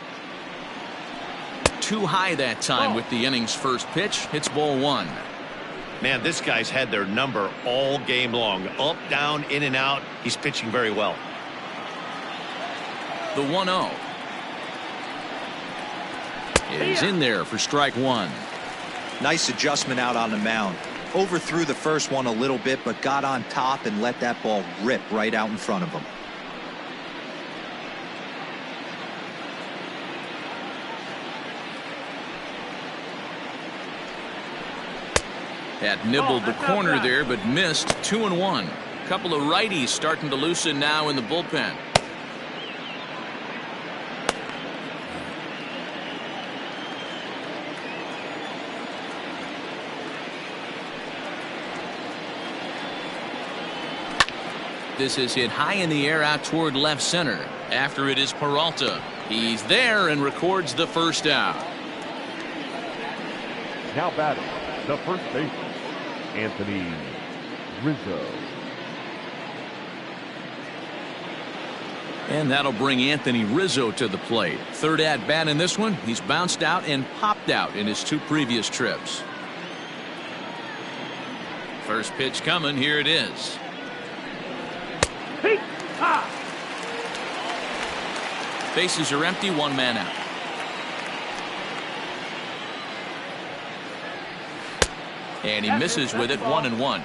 Too high that time with the inning's first pitch. It's ball 1. Man, this guy's had their number all game long. Up, down, in and out. He's pitching very well. The 1-0 is in there for strike 1. Nice adjustment out on the mound. Overthrew the first one a little bit, but got on top and let that ball rip right out in front of him. That nibbled the corner there, but missed. 2-1. Couple of righties starting to loosen now in the bullpen. This is hit high in the air out toward left center. After it is Peralta. He's there and records the first out. Now batting, the first baseman, Anthony Rizzo. And that'll bring Anthony Rizzo to the plate. Third at bat in this one. He's bounced out and popped out in his 2 previous trips. First pitch coming. Here it is. Bases are empty. 1 man out. And he misses with it. 1-1.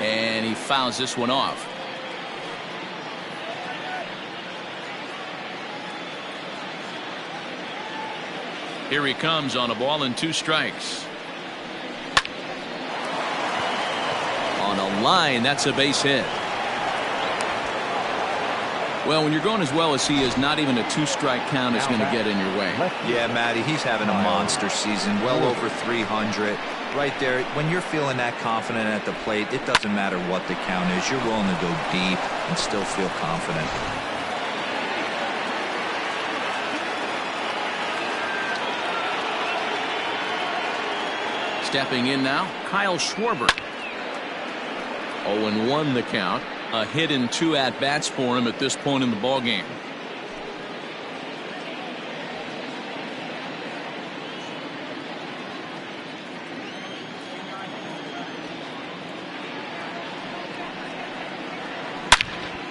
And he fouls this one off. Here he comes on a ball and 2 strikes. On a line, that's a base hit. Well, when you're going as well as he is, not even a 2-strike count is going to get in your way. Yeah, Matty, he's having a monster season, well over 300. Right there, when you're feeling that confident at the plate, it doesn't matter what the count is. You're willing to go deep and still feel confident. Stepping in now, Kyle Schwarber. 0-1 the count. A hit in 2 at-bats for him at this point in the ballgame.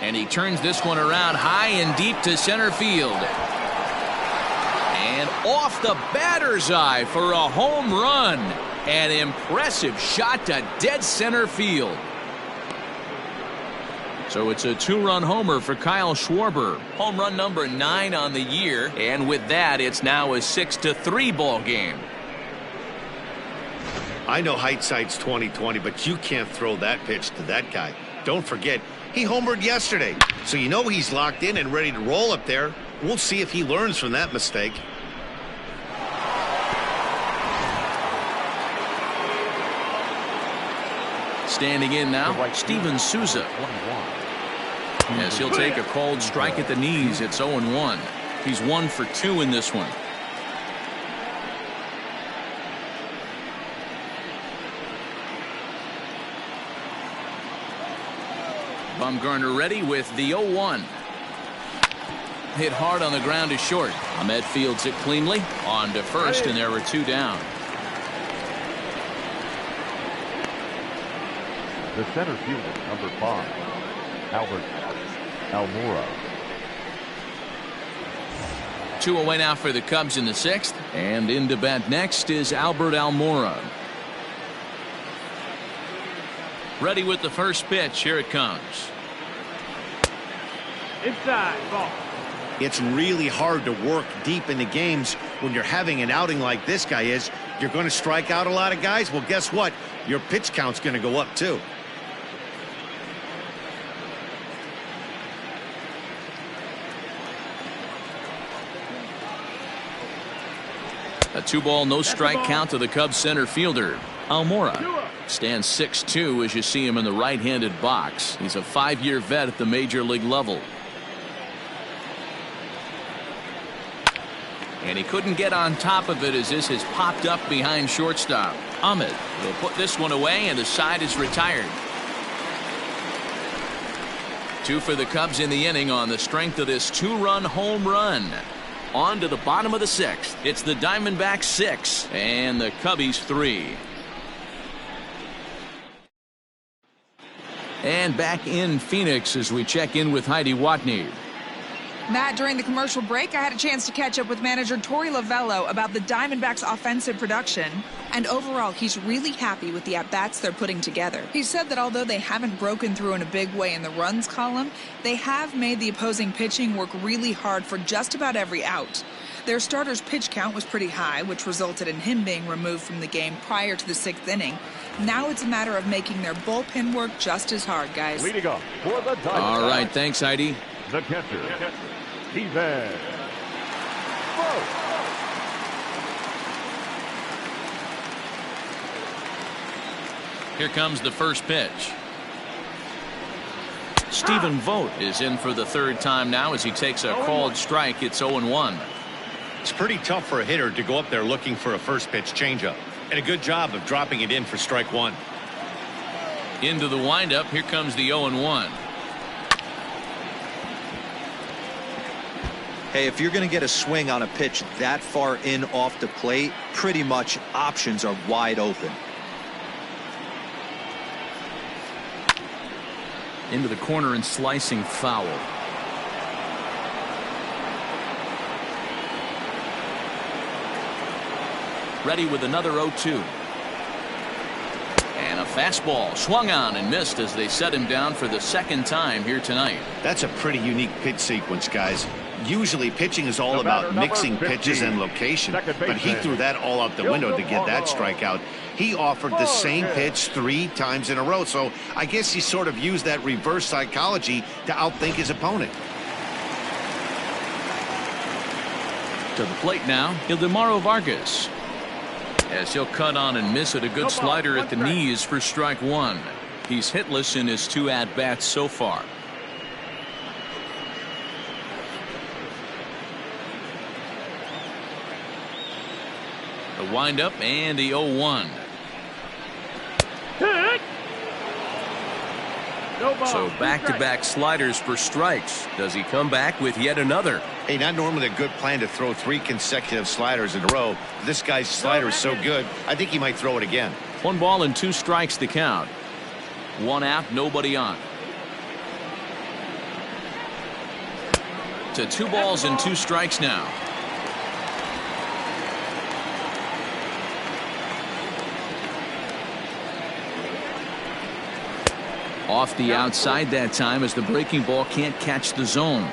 And he turns this one around high and deep to center field. And off the batter's eye for a home run. An impressive shot to dead center field. So it's a 2-run homer for Kyle Schwarber. Home run number 9 on the year. And with that, it's now a 6-3 ball game. I know hindsight's 20/20, but you can't throw that pitch to that guy. Don't forget, he homered yesterday. So you know he's locked in and ready to roll up there. We'll see if he learns from that mistake. Standing in now, Steven Souza. As he'll take a called strike at the knees. It's 0-1. He's 1 for 2 in this one. Bumgarner ready with the 0-1. Hit hard on the ground is short. Ahmed fields it cleanly. On to first, and there were 2 down. The center fielder, number 5, Albert Almora. 2 away now for the Cubs in the 6th. And in to bat next is Albert Almora. Ready with the first pitch. Here it comes. Inside. Ball. It's really hard to work deep into games when you're having an outing like this guy is. You're going to strike out a lot of guys. Well, guess what? Your pitch count's going to go up too. A 2-ball, no strike count to the Cubs center fielder. Almora stands 6'2" as you see him in the right-handed box. He's a 5-year vet at the major league level. And he couldn't get on top of it as this has popped up behind shortstop. Ahmed will put this one away, and the side is retired. 2 for the Cubs in the inning on the strength of this 2-run home run. On to the bottom of the 6th. It's the Diamondbacks 6 and the Cubbies 3. And back in Phoenix as we check in with Heidi Watney. Matt, during the commercial break, I had a chance to catch up with manager Torey Lovullo about the Diamondbacks' offensive production. And overall, he's really happy with the at-bats they're putting together. He said that although they haven't broken through in a big way in the runs column, they have made the opposing pitching work really hard for just about every out. Their starter's pitch count was pretty high, which resulted in him being removed from the game prior to the 6th inning. Now it's a matter of making their bullpen work just as hard, guys. Leading off for the Diamondbacks. All right, thanks, Heidi. The catcher, Steven Vogt. Here comes the first pitch. Stephen Vogt is in for the 3rd time now as he takes a called strike. It's 0-1. It's pretty tough for a hitter to go up there looking for a first pitch changeup. And a good job of dropping it in for strike 1. Into the windup. Here comes the 0-1. Hey, if you're going to get a swing on a pitch that far in off the plate, pretty much options are wide open. Into the corner and slicing foul. Ready with another 0-2. And a fastball swung on and missed as they set him down for the 2nd time here tonight. That's a pretty unique pitch sequence, guys. Usually pitching is all about mixing pitches and location, but he threw that all out the window to get that strikeout. He offered the same pitch 3 times in a row, so I guess he sort of used that reverse psychology to outthink his opponent. To the plate now, Ildemaro Vargas. As he'll cut on and miss it, a good slider at the knees for strike 1. He's hitless in his 2 at-bats so far. The windup and the 0-1. So back-to-back sliders for strikes. Does he come back with yet another? Hey, not normally a good plan to throw 3 consecutive sliders in a row. This guy's slider is so good, I think he might throw it again. 1 ball and 2 strikes to count. 1 out, nobody on. To 2 balls and 2 strikes now. Off the outside that time as the breaking ball can't catch the zone.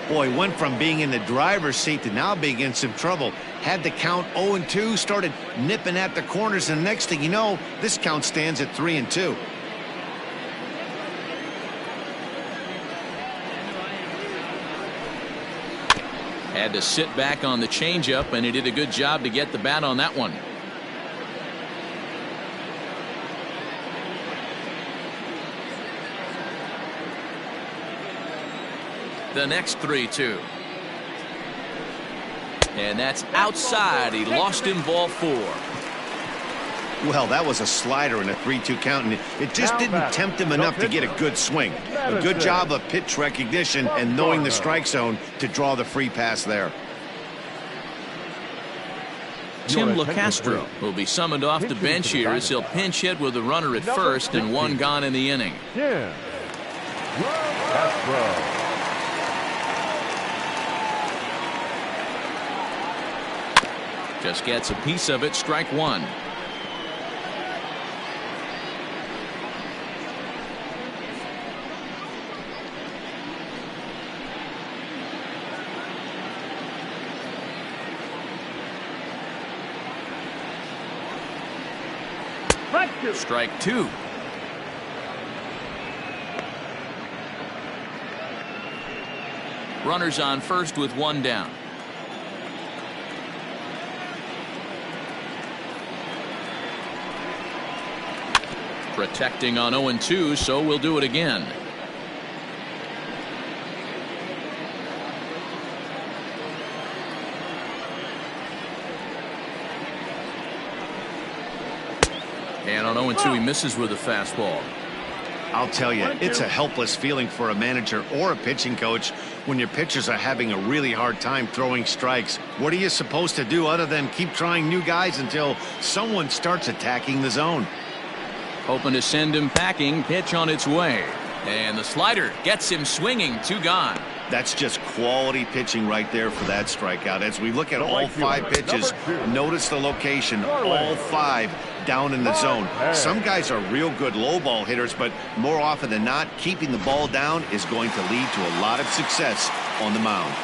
Boy, went from being in the driver's seat to now being in some trouble. Had the count 0-2, started nipping at the corners, and the next thing you know, this count stands at 3-2. Had to sit back on the changeup, and he did a good job to get the bat on that one. The next 3-2. And that's outside. He lost him ball 4. Well, that was a slider in a 3-2 count, and it just didn't tempt him enough to get a good swing. A good job of pitch recognition and knowing the strike zone to draw the free pass there. Tim LaCastro will be summoned off the bench here as he'll pinch hit with a runner at first and 1 gone in the inning. Yeah. Castro. Just gets a piece of it, strike 1. Strike two. Strike two. Runners on first with one down. Protecting on 0-2, so we'll do it again. And on 0-2, he misses with a fastball. I'll tell you, it's a helpless feeling for a manager or a pitching coach when your pitchers are having a really hard time throwing strikes. What are you supposed to do other than keep trying new guys until someone starts attacking the zone? Hoping to send him packing. Pitch on its way. And the slider gets him swinging. 2 gone. That's just quality pitching right there for that strikeout. As we look at all 5 pitches, notice the location. All 5 down in the zone. Some guys are real good low ball hitters, but more often than not, keeping the ball down is going to lead to a lot of success on the mound.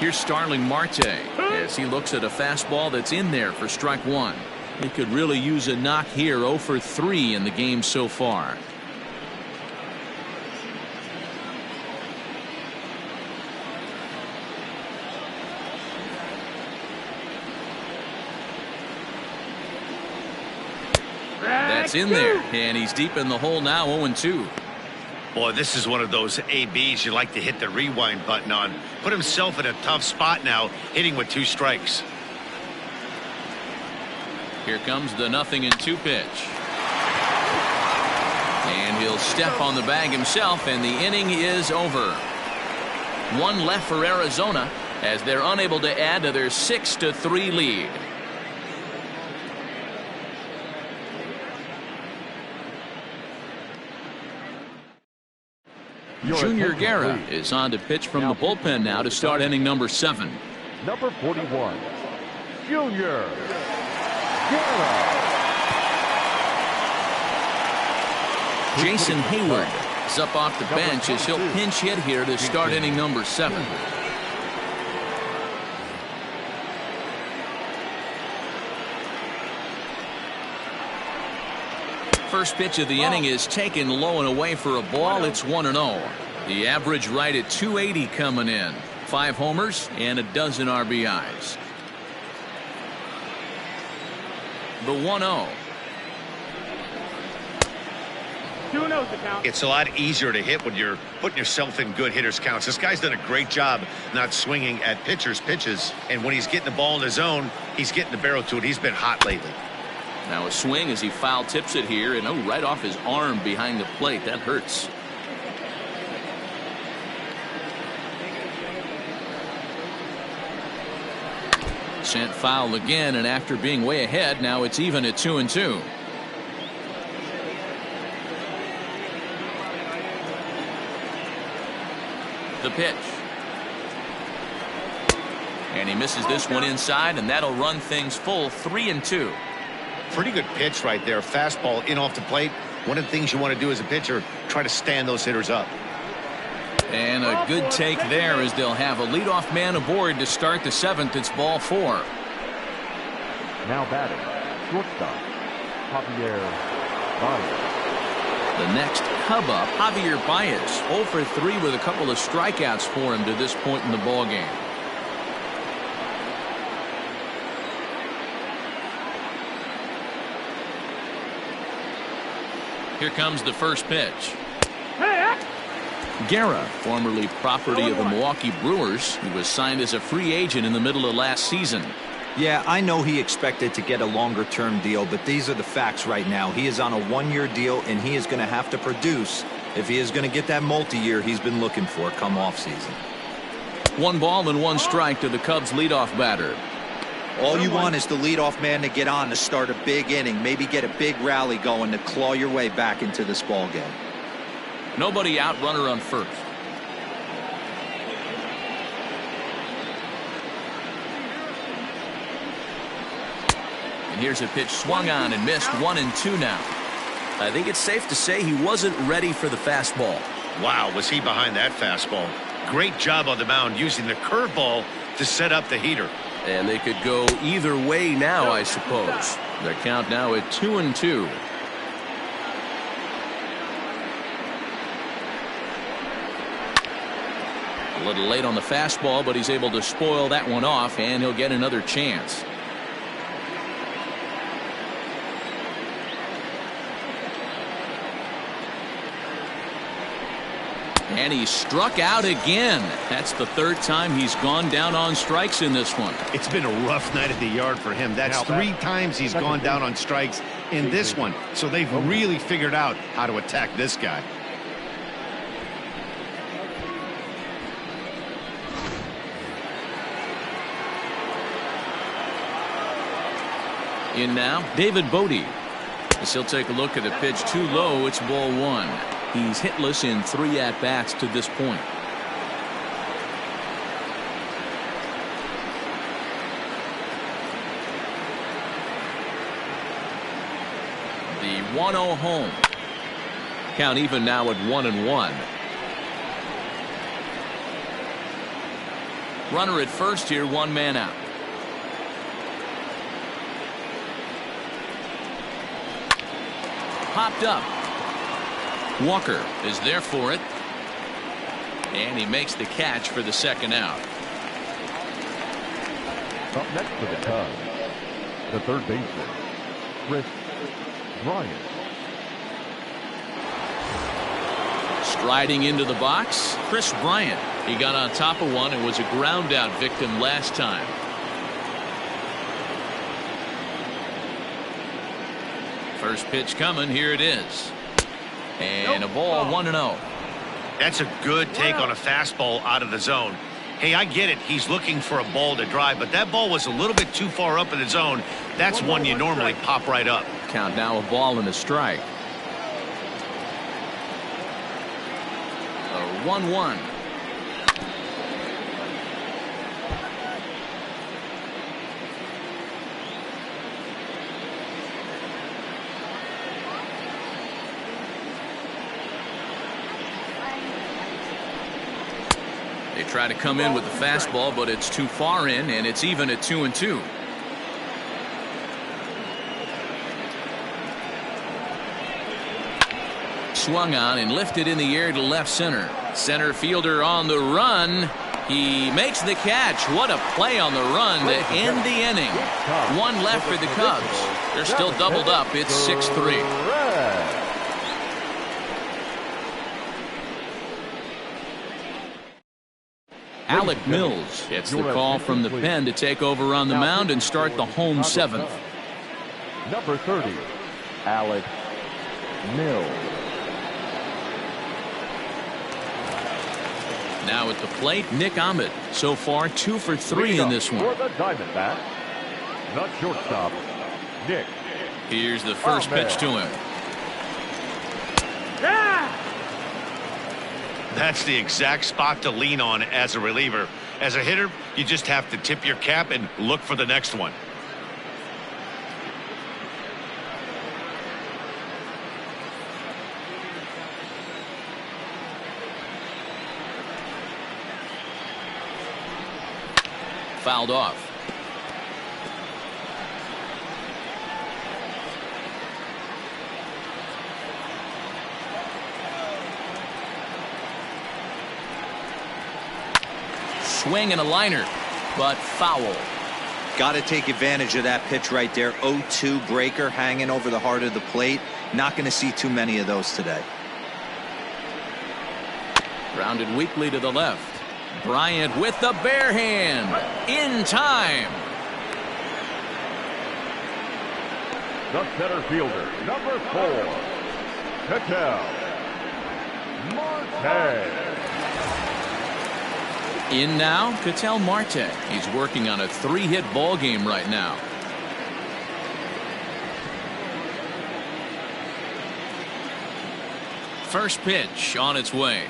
Here's Starling Marte as he looks at a fastball that's in there for strike 1. He could really use a knock here. 0 for 3 in the game so far. That's in there, and he's deep in the hole now. 0-2. Boy, this is one of those ABs you like to hit the rewind button on. Put himself in a tough spot now, hitting with 2 strikes. Here comes the 0-2 pitch. And he'll step on the bag himself, and the inning is over. 1 left for Arizona as they're unable to add to their 6-3 lead. Junior Guerra is on to pitch from the bullpen now to start inning number 7. Number 41, Junior Guerra. Jason Hayward is up off the bench as he'll pinch hit here to start inning number 7. First pitch of the inning is taken low and away for a ball. It's 1-0. The average right at 280 coming in. 5 homers and a dozen RBIs. The 1-0. 2-0's the count. It's a lot easier to hit when you're putting yourself in good hitters' counts. This guy's done a great job not swinging at pitchers' pitches. And when he's getting the ball in his zone, he's getting the barrel to it. He's been hot lately. Now a swing as he foul tips it here, and right off his arm behind the plate. That hurts. Sent foul again, and after being way ahead, now it's even at 2-2. The pitch. And he misses this one inside, and that'll run things full. 3-2. Pretty good pitch right there. Fastball in off the plate. One of the things you want to do as a pitcher, try to stand those hitters up. And a good take there as they'll have a leadoff man aboard to start the 7th. It's ball 4. Now batting, shortstop, Javier Baez. The next Cub up, Javier Baez, 0 for 3 with a couple of strikeouts for him to this point in the ball game. Here comes the first pitch. Guerra, formerly property of the Milwaukee Brewers, he was signed as a free agent in the middle of last season. Yeah, I know he expected to get a longer-term deal, but these are the facts right now. He is on a 1-year deal, and he is going to have to produce if he is going to get that multi-year he's been looking for come off-season. 1 ball and 1 strike to the Cubs leadoff batter. All you want is the leadoff man to get on to start a big inning, maybe get a big rally going to claw your way back into this ball game. Nobody out, runner on first. And here's a pitch swung on and missed. 1-2 now. I think it's safe to say he wasn't ready for the fastball. Wow, was he behind that fastball. Great job on the mound using the curveball to set up the heater. And they could go either way now, I suppose. The count now at 2-2. A little late on the fastball, but he's able to spoil that one off, and he'll get another chance. And he struck out again. That's the third time he's gone down on strikes in this one. It's been a rough night at the yard for him. That's 3 times he's gone down on strikes in this one. So they've really figured out how to attack this guy. In now, David Bodie. As he'll take a look at a pitch too low, it's ball 1. He's hitless in 3 at-bats to this point. The 1-0 home. Count even now at 1-1. Runner at first here, 1 man out. Popped up. Walker is there for it. And he makes the catch for the second out. Up next for the Cubs, the third baseman, Kris Bryant. Striding into the box, Kris Bryant. He got on top of one and was a ground out victim last time. First pitch coming. Here it is. And a ball, 1-0. That's a good take on a fastball out of the zone. Hey, I get it. He's looking for a ball to drive, but that ball was a little bit too far up in the zone. That's one you normally pop right up. Count now, a ball and a strike. A 1-1. They try to come in with the fastball, but it's too far in, and it's even at 2-2. Swung on and lifted in the air to left center. Center fielder on the run. He makes the catch. What a play on the run to end the inning. 1 left for the Cubs. They're still doubled up. It's 6-3. Alec Mills gets the call from the pen to take over on the mound and start the home 7th. Number 30, Alec Mills. Now at the plate, Nick Ahmed. So far, 2 for 3 in this one. For the Diamondbacks, the shortstop, Nick. Here's the first pitch to him. That's the exact spot to lean on as a reliever. As a hitter, you just have to tip your cap and look for the next one. Fouled off. Swing and a liner, but foul. Got to take advantage of that pitch right there. 0-2 breaker hanging over the heart of the plate. Not going to see too many of those today. Grounded weakly to the left. Bryant with the bare hand. In time. The center fielder, number 4, Ketel Marte. In now, Ketel Marte. He's working on a 3-hit ball game right now. First pitch on its way.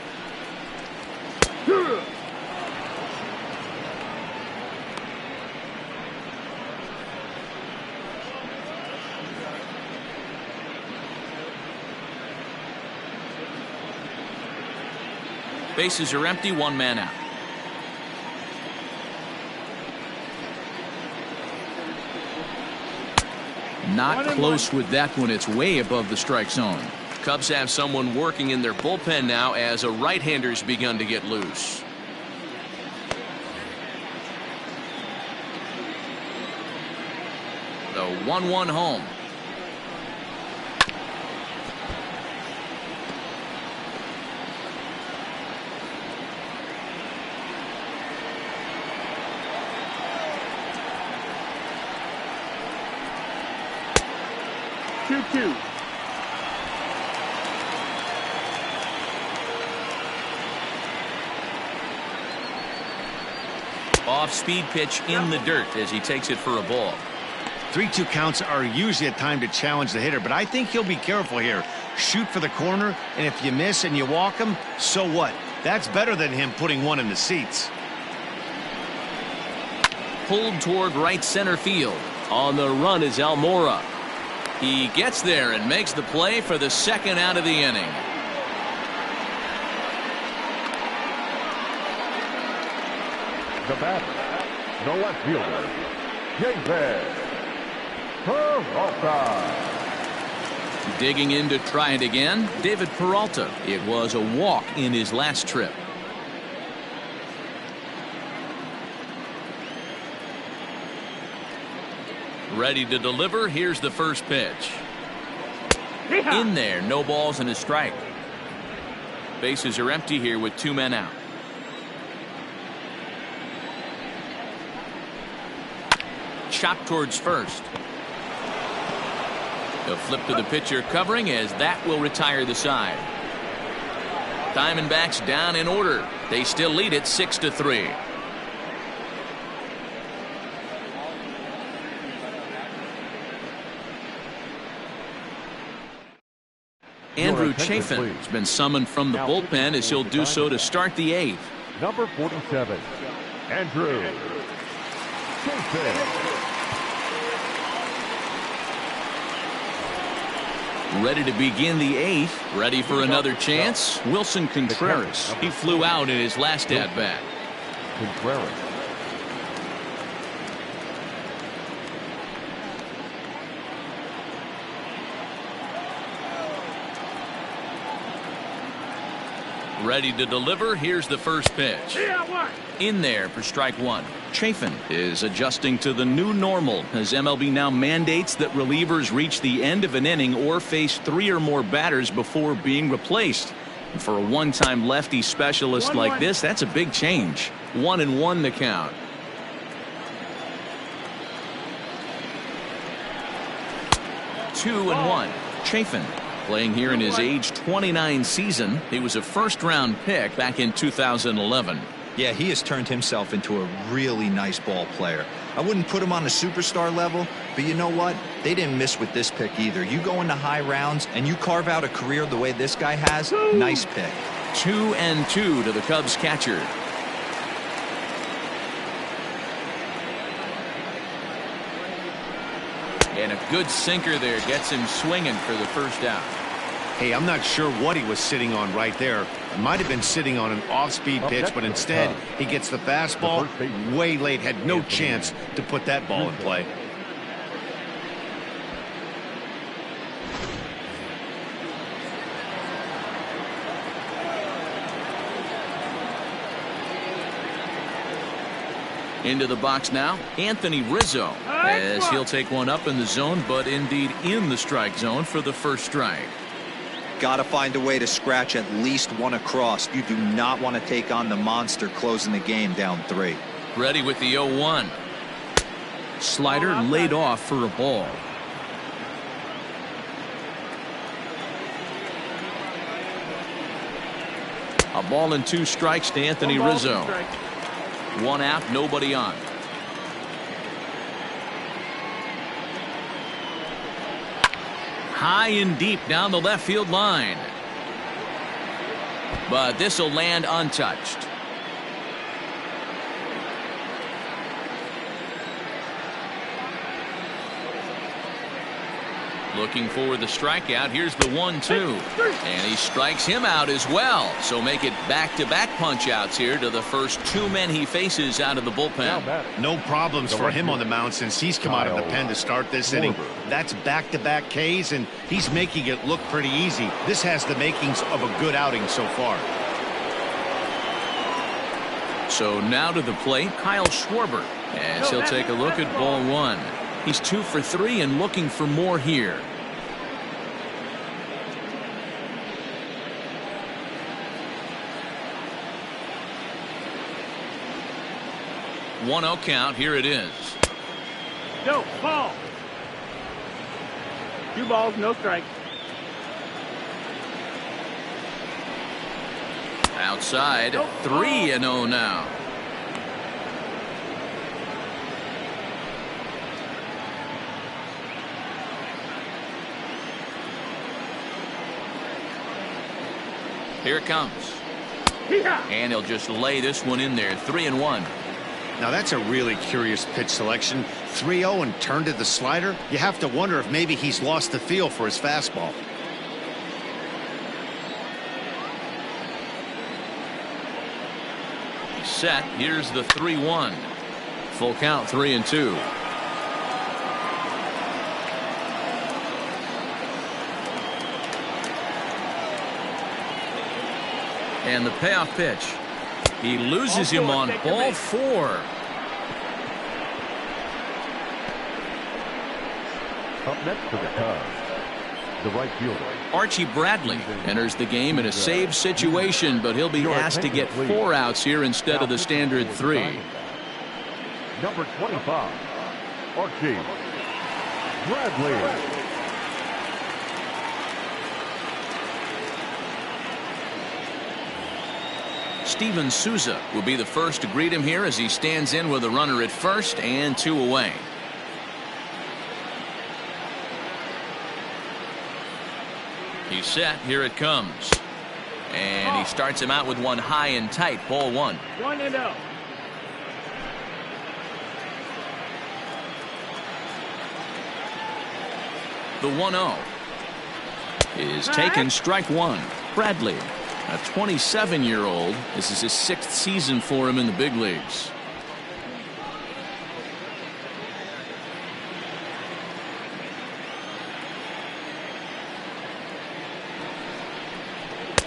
Bases are empty, 1 man out. Not close with that one. It's way above the strike zone. Cubs have someone working in their bullpen now as a right-hander's begun to get loose. The 1-1 home. Two. Off-speed pitch in the dirt as he takes it for a ball. 3-2 counts are usually a time to challenge the hitter, but I think he'll be careful here. Shoot for the corner, and if you miss and you walk him, so what? That's better than him putting one in the seats. Pulled toward right center field. On the run is Almora. He gets there and makes the play for the second out of the inning. The batter, the left fielder, David Peralta. Digging in to try it again, David Peralta. It was a walk in his last trip. Ready to deliver. Here's the first pitch. In there, no balls and a strike. Bases are empty here with 2 men out. Chop towards first. He'll flip to the pitcher covering as that will retire the side. Diamondbacks down in order. They still lead it 6-3. Andrew Chafin has been summoned from the bullpen as he'll do so to start the 8th. Number 47, Andrew Chafin. Ready to begin the 8th. Ready for another chance. Wilson Contreras. He flew out in his last at-bat. Contreras. Ready to deliver. Here's the first pitch. In there for strike 1. Chafin is adjusting to the new normal as MLB now mandates that relievers reach the end of an inning or face 3 or more batters before being replaced. And for a one-time lefty specialist like this, that's a big change. 1-1 the count. Two and one. Chafin playing here in his age 29 season. He was a first-round pick back in 2011. Yeah, he has turned himself into a really nice ball player. I wouldn't put him on a superstar level, but you know what? They didn't miss with this pick either. You go into high rounds and you carve out a career the way this guy has, nice pick. 2-2 to the Cubs catcher. And a good sinker there gets him swinging for the first out. Hey, I'm not sure what he was sitting on right there. It might have been sitting on an off-speed pitch, but instead he gets the fastball way late. Had no chance to put that ball in play. Into the box now, Anthony Rizzo, as he'll take one up in the zone, but indeed in the strike zone for the first strike. Got to find a way to scratch at least one across. You do not want to take on the monster closing the game down 3. Ready with the 0-1. Slider laid off for a ball. A ball and 2 strikes to Anthony Rizzo. 1 out, nobody on. High and deep down the left field line. But this will land untouched. Looking for the strikeout. Here's the 1-2. And he strikes him out as well. So make it back-to-back punch-outs here to the first two men he faces out of the bullpen. No problems for him on the mound since he's come out of the pen to start this inning. That's back-to-back Ks, and he's making it look pretty easy. This has the makings of a good outing so far. So now to the plate, Kyle Schwarber, as he'll take a look at ball one. He's 2 for 3 and looking for more here. One-0 count. Here it is. Go, ball. 2 balls, no strikes. Outside, 3-0 now. Here it comes. And he'll just lay this one in there. 3-1. Now that's a really curious pitch selection. 3-0 and turned to the slider. You have to wonder if maybe he's lost the feel for his fastball. He's set. Here's the 3-1. Full count, 3-2. And the payoff pitch. He loses him on ball 4. Up next for the Cubs, the right fielder. Archie Bradley enters the game in a save situation, but he'll be asked to get 4 outs here instead of the standard 3. Number 25, Archie Bradley. Steven Souza will be the first to greet him here as he stands in with a runner at first and 2 away. He's set. Here it comes. And he starts him out with one high and tight. Ball 1. 1-0. The 1-0 is taken. Strike 1. Bradley, a 27-year-old. This is his 6th season for him in the big leagues.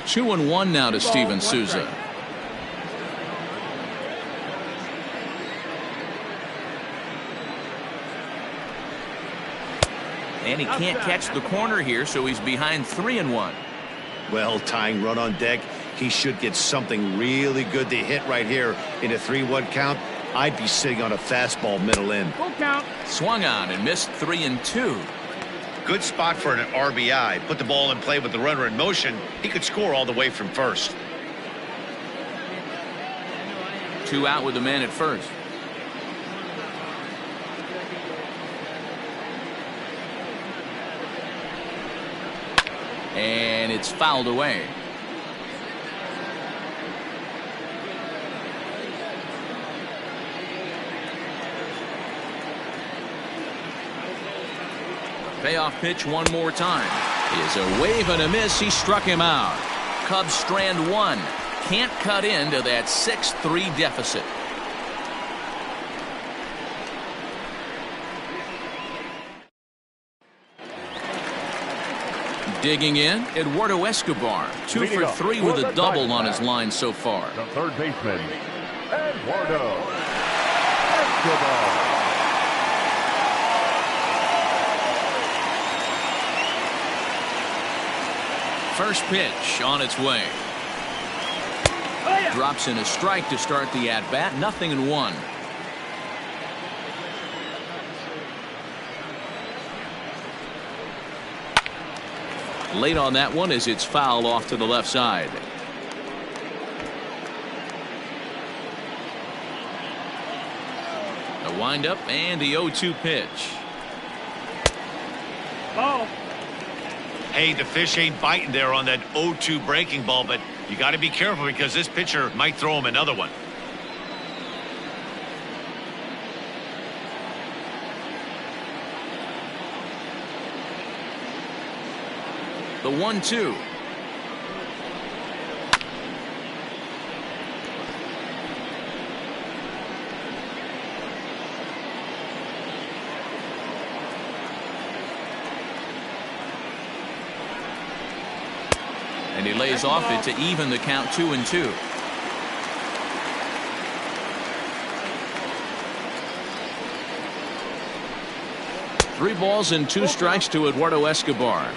Two and 1 now to Steven Souza. And he can't catch the corner here, so he's behind 3-1. Well, tying run on deck. He should get something really good to hit right here in a 3-1 count. I'd be sitting on a fastball middle in. Full count. Swung on and missed 3-2. Good spot for an RBI. Put the ball in play with the runner in motion. He could score all the way from first. 2 out with the man at first. And it's fouled away. Payoff pitch one more time. Is a wave and a miss. He struck him out. Cubs strand 1. Can't cut into that 6-3 deficit. Digging in, Eduardo Escobar, 2 for 3 with a double on his line so far. The third baseman, Eduardo Escobar. First pitch on its way. Drops in a strike to start the at-bat. 0-1. Late on that one as it's fouled off to the left side. A windup and the 0-2 pitch. Ball. Hey, the fish ain't biting there on that 0-2 breaking ball, but you got to be careful because this pitcher might throw him another one. The 1-2. And he lays off it to even the count 2-2. Three balls and two strikes to Eduardo Escobar.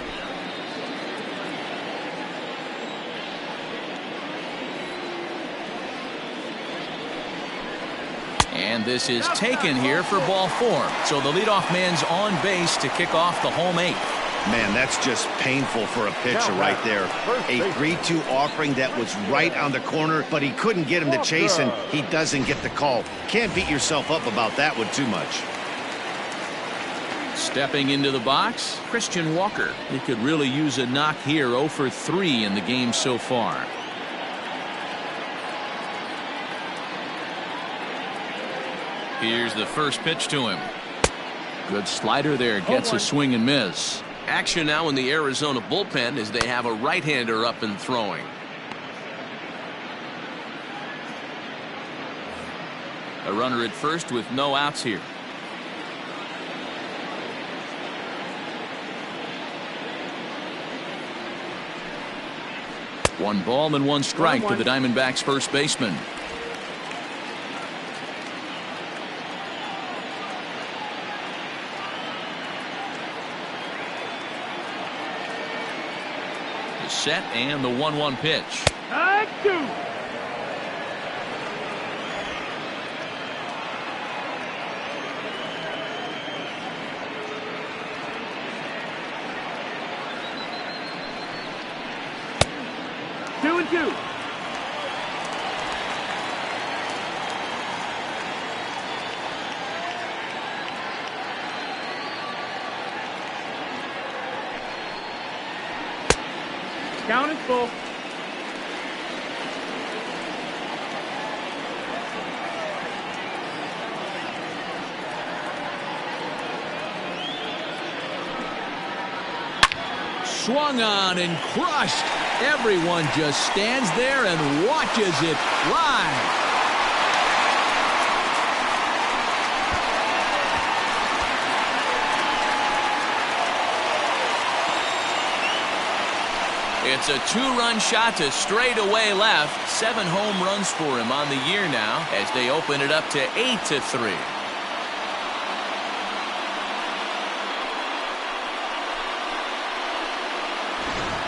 And this is taken here for ball 4. So the leadoff man's on base to kick off the home 8th. Man, that's just painful for a pitcher right there. A 3-2 offering that was right on the corner, but he couldn't get him to chase, and he doesn't get the call. Can't beat yourself up about that one too much. Stepping into the box, Christian Walker. He could really use a knock here. 0 for 3 in the game so far. Here's the first pitch to him. Good slider there. Gets a swing and miss. Action now in the Arizona bullpen as they have a right-hander up and throwing. A runner at first with no outs here. One ball and one strike to the Diamondbacks first baseman. The set and the 1-1 pitch. 2. 2-2. Count is full. Swung on and crushed. Everyone just stands there and watches it live. It's a 2-run shot to straightaway left. 7 home runs for him on the year now as they open it up to 8-3.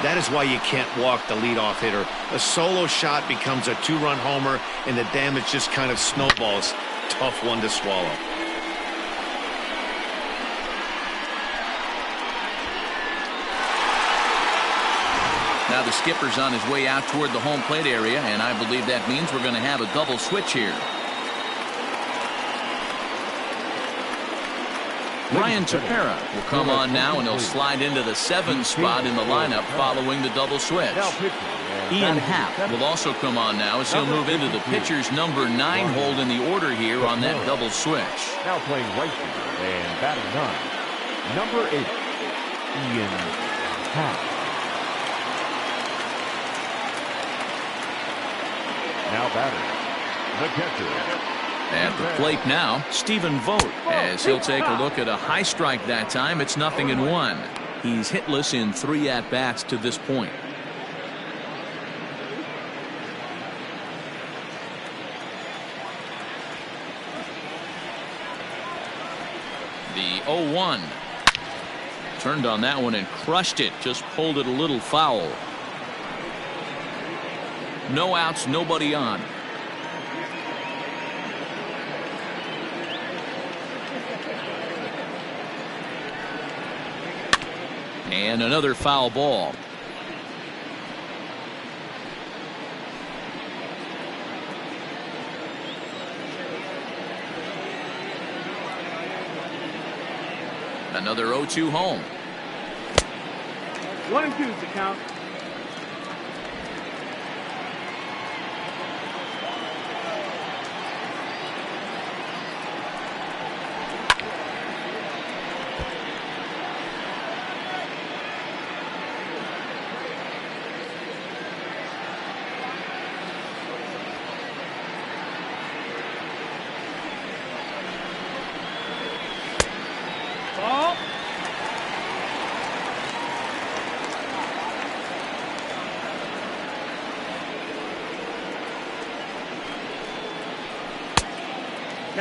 That is why you can't walk the leadoff hitter. A solo shot becomes a 2-run homer, and the damage just kind of snowballs. Tough one to swallow. Now the skipper's on his way out toward the home plate area, and I believe that means we're going to have a double switch here. Ryan Tepera will come on now, and he'll slide into the 7 spot in the lineup following the double switch. Ian Happ will also come on now as he'll move into the pitcher's number 9 hold in the order here on that double switch. Now playing right field and batting 9, number 8, Ian Happ. Now batting, the catcher. At the plate now, Stephen Vogt, as he'll take a look at a high strike that time. It's 0-1. He's hitless in 3 at-bats to this point. The 0-1. Turned on that one and crushed it. Just pulled it a little foul. No outs, nobody on. And another foul ball. Another 0-2 home. 1-2 to count.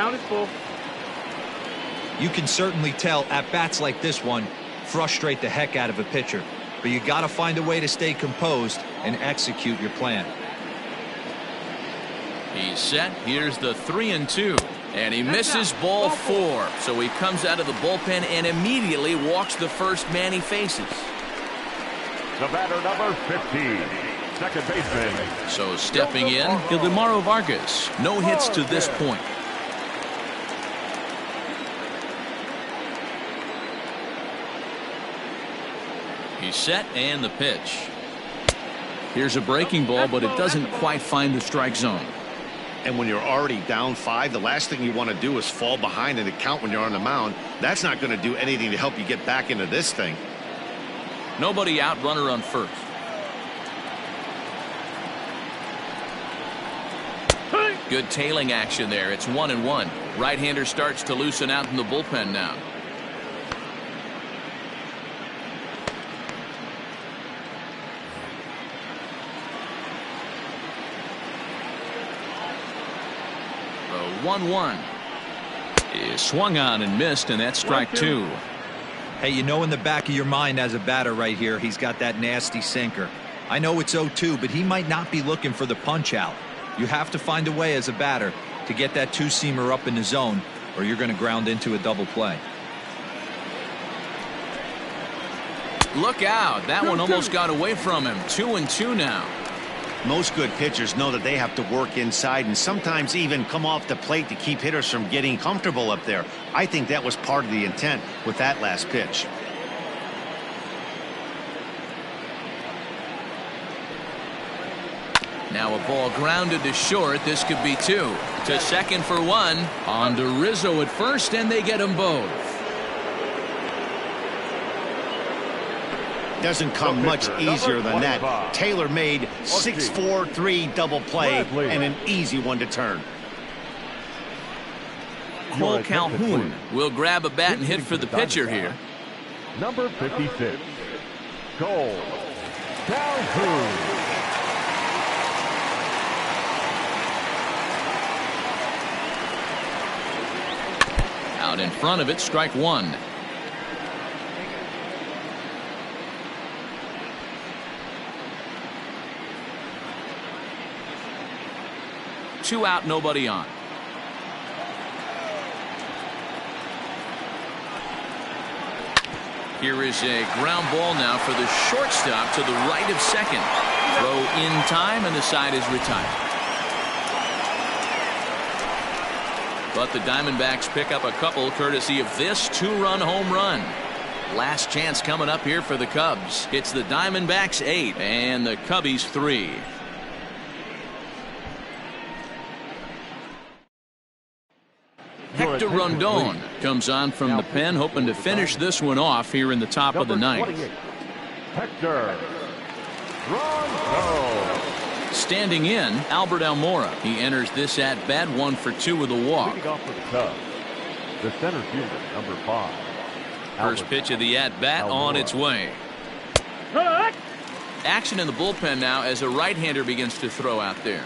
Count is full. You can certainly tell at-bats like this one frustrate the heck out of a pitcher. But you got to find a way to stay composed and execute your plan. He's set. Here's the 3-2. And he misses ball 4. So he comes out of the bullpen and immediately walks the first man he faces. The batter, number 50, second baseman. So stepping in, Ildemaro Vargas. No hits to this point. He's set and the pitch. Here's a breaking ball, but it doesn't quite find the strike zone. And when you're already down 5, the last thing you want to do is fall behind in the count when you're on the mound. That's not going to do anything to help you get back into this thing. Nobody out, runner on first. Good tailing action there. It's 1-1. Right-hander starts to loosen out in the bullpen now. The 1-1 is swung on and missed, and that's strike 2. Hey, you know in the back of your mind as a batter right here, he's got that nasty sinker. I know it's 0-2, but he might not be looking for the punch out. You have to find a way as a batter to get that two-seamer up in the zone, or you're going to ground into a double play. Look out. That one almost got away from him. 2-2 now. Most good pitchers know that they have to work inside and sometimes even come off the plate to keep hitters from getting comfortable up there. I think that was part of the intent with that last pitch. Now a ball grounded to short. This could be 2. To second for 1. On to Rizzo at first, and they get them both. Doesn't come much easier than that. Tailor-made 6-4-3 double play and an easy one to turn. Cole Calhoun will grab a bat and hit for the pitcher here. Number 56, Cole Calhoun. Out in front of it, strike 1. Two out, nobody on. Here is a ground ball now for the shortstop to the right of second. Throw in time, and the side is retired. But the Diamondbacks pick up a couple courtesy of this 2-run home run. Last chance coming up here for the Cubs. It's the Diamondbacks 8 and the Cubbies 3. Hector Rondon comes on from the pen, hoping to finish this one off here in the top of the ninth. Hector Rondon. Standing in, Albert Almora. He enters this at bat 1 for 2 with a walk. Leading off for the Cubs, the center fielder, number 5. First pitch of the at bat on its way. Action in the bullpen now as a right-hander begins to throw out there.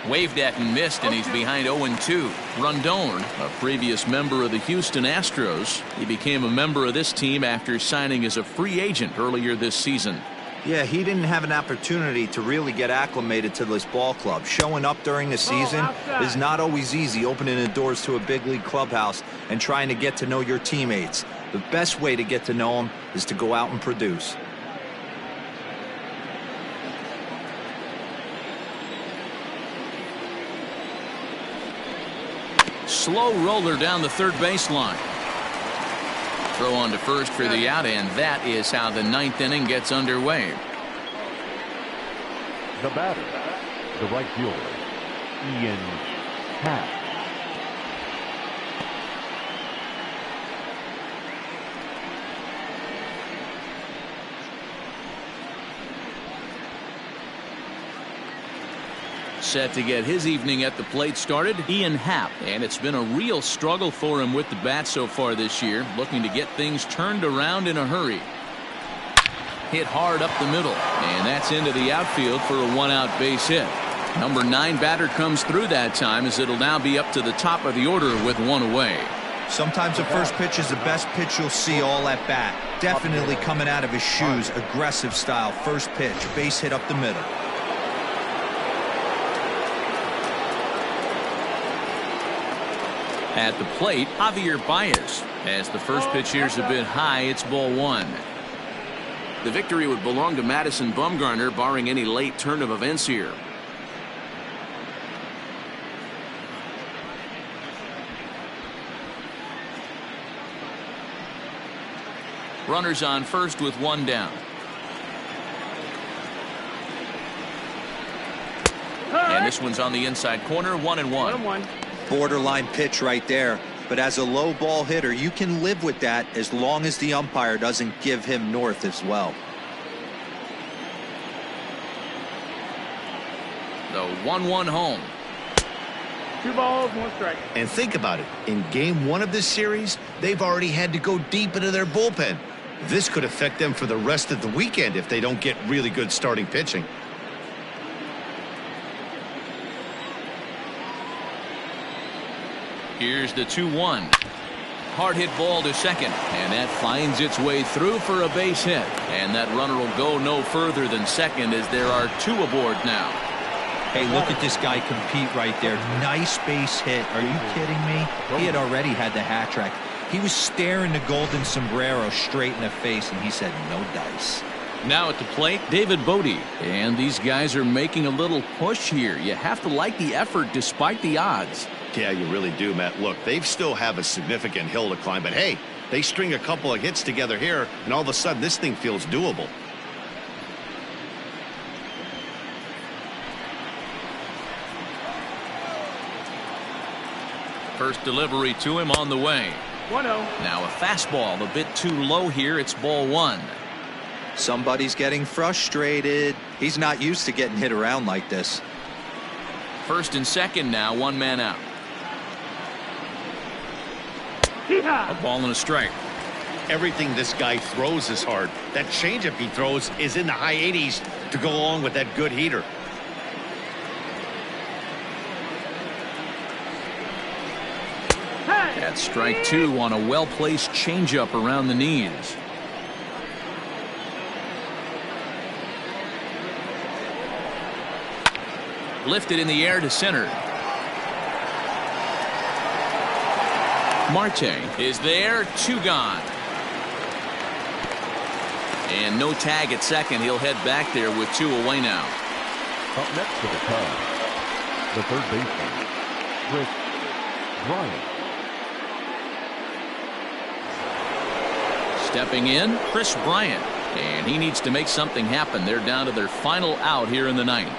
Waved at and missed, and he's behind 0-2. Rondon, a previous member of the Houston Astros. He became a member of this team after signing as a free agent earlier this season. Yeah, he didn't have an opportunity to really get acclimated to this ball club. Showing up during the season is not always easy, opening the doors to a big league clubhouse and trying to get to know your teammates. The best way to get to know them is to go out and produce. Slow roller down the third baseline. Throw on to first for the out, and that is how the ninth inning gets underway. The batter, the right fielder, Ian Happ. Set to get his evening at the plate started, Ian Happ. And it's been a real struggle for him with the bat so far this year, looking to get things turned around in a hurry. Hit hard up the middle, and that's into the outfield for a one-out base hit. Number 9 batter comes through that time, as it'll now be up to the top of the order with one away. Sometimes the first pitch is the best pitch you'll see all at bat. Definitely coming out of his shoes, aggressive style. First pitch, base hit up the middle. At the plate, Javier Baez. As the first pitch here's a bit high, it's ball 1. The victory would belong to Madison Bumgarner, barring any late turn of events here. Runners on first with one down. And this one's on the inside corner, 1-1. 1-1. Borderline pitch right there. But as a low ball hitter, you can live with that as long as the umpire doesn't give him north as well. The 1-1 home. 2 balls, 1 strike. And think about it. In game 1 of this series, they've already had to go deep into their bullpen. This could affect them for the rest of the weekend if they don't get really good starting pitching. Here's the 2-1. Hard hit ball to second, and that finds its way through for a base hit. And that runner will go no further than second, as there are 2 aboard now. Hey, look at this guy compete right there. Nice base hit. Are you kidding me? He had already had the hat trick. He was staring the golden sombrero straight in the face, and he said, no dice. Now at the plate, David Bodie. And these guys are making a little push here. You have to like the effort despite the odds. Yeah, you really do, Matt. Look, they still have a significant hill to climb, but hey, they string a couple of hits together here, and all of a sudden this thing feels doable. First delivery to him on the way. 1-0. Now a fastball a bit too low here. It's ball 1. Somebody's getting frustrated. He's not used to getting hit around like this. First and second now, 1 man out. A ball and a strike. Everything this guy throws is hard. That changeup he throws is in the high 80s to go along with that good heater. That's strike 2 on a well-placed changeup around the knees. Lifted in the air to center. Marte is there, 2 gone. And no tag at second. He'll head back there with 2 away now. Up next for the Cubs, the third baseman, Kris Bryant. Stepping in, Kris Bryant. And he needs to make something happen. They're down to their final out here in the 9th.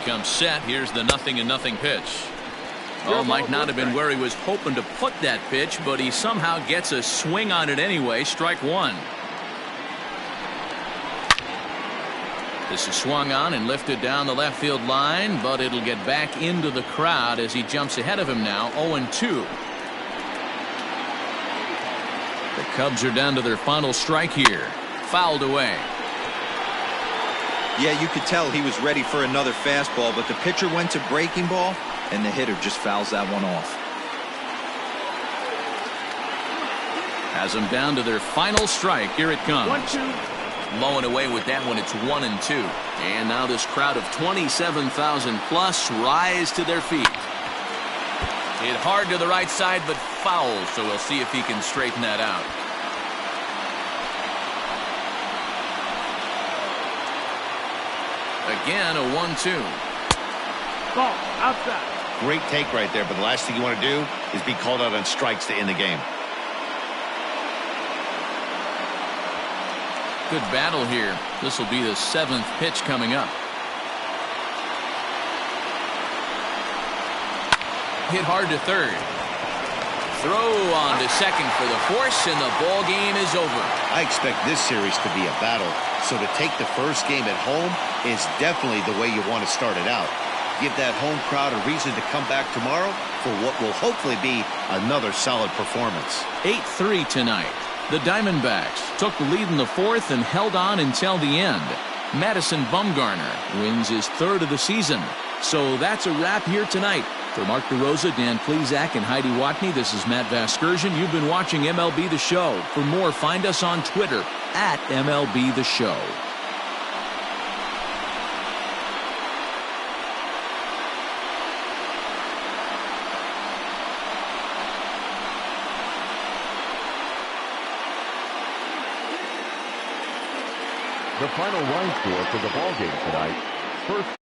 Comes set. Here's the 0-0 pitch. Oh, might not have been where he was hoping to put that pitch, but he somehow gets a swing on it anyway. Strike 1. This is swung on and lifted down the left field line, but it'll get back into the crowd as he jumps ahead of him now. 0-2. The Cubs are down to their final strike here. Fouled away. Yeah, you could tell he was ready for another fastball, but the pitcher went to breaking ball, and the hitter just fouls that one off. Has them down to their final strike. Here it comes. 1-2. Low and away with that one. It's 1-2. And now this crowd of 27,000 plus rise to their feet. Hit hard to the right side, but foul, so we'll see if he can straighten that out. Again, a 1-2. Ball outside. Great take right there, but the last thing you want to do is be called out on strikes to end the game. Good battle here. This will be the 7th pitch coming up. Hit hard to third. Throw on to second for the force, and the ball game is over. I expect this series to be a battle, so to take the first game at home is definitely the way you want to start it out. Give that home crowd a reason to come back tomorrow for what will hopefully be another solid performance. 8-3 tonight. The Diamondbacks took the lead in the 4th and held on until the end. Madison Bumgarner wins his 3rd of the season. So that's a wrap here tonight. For Mark DeRosa, Dan Plesac, and Heidi Watney, this is Matt Vasgersian. You've been watching MLB The Show. For more, find us on Twitter at MLB The Show. The final line score for the ballgame tonight. First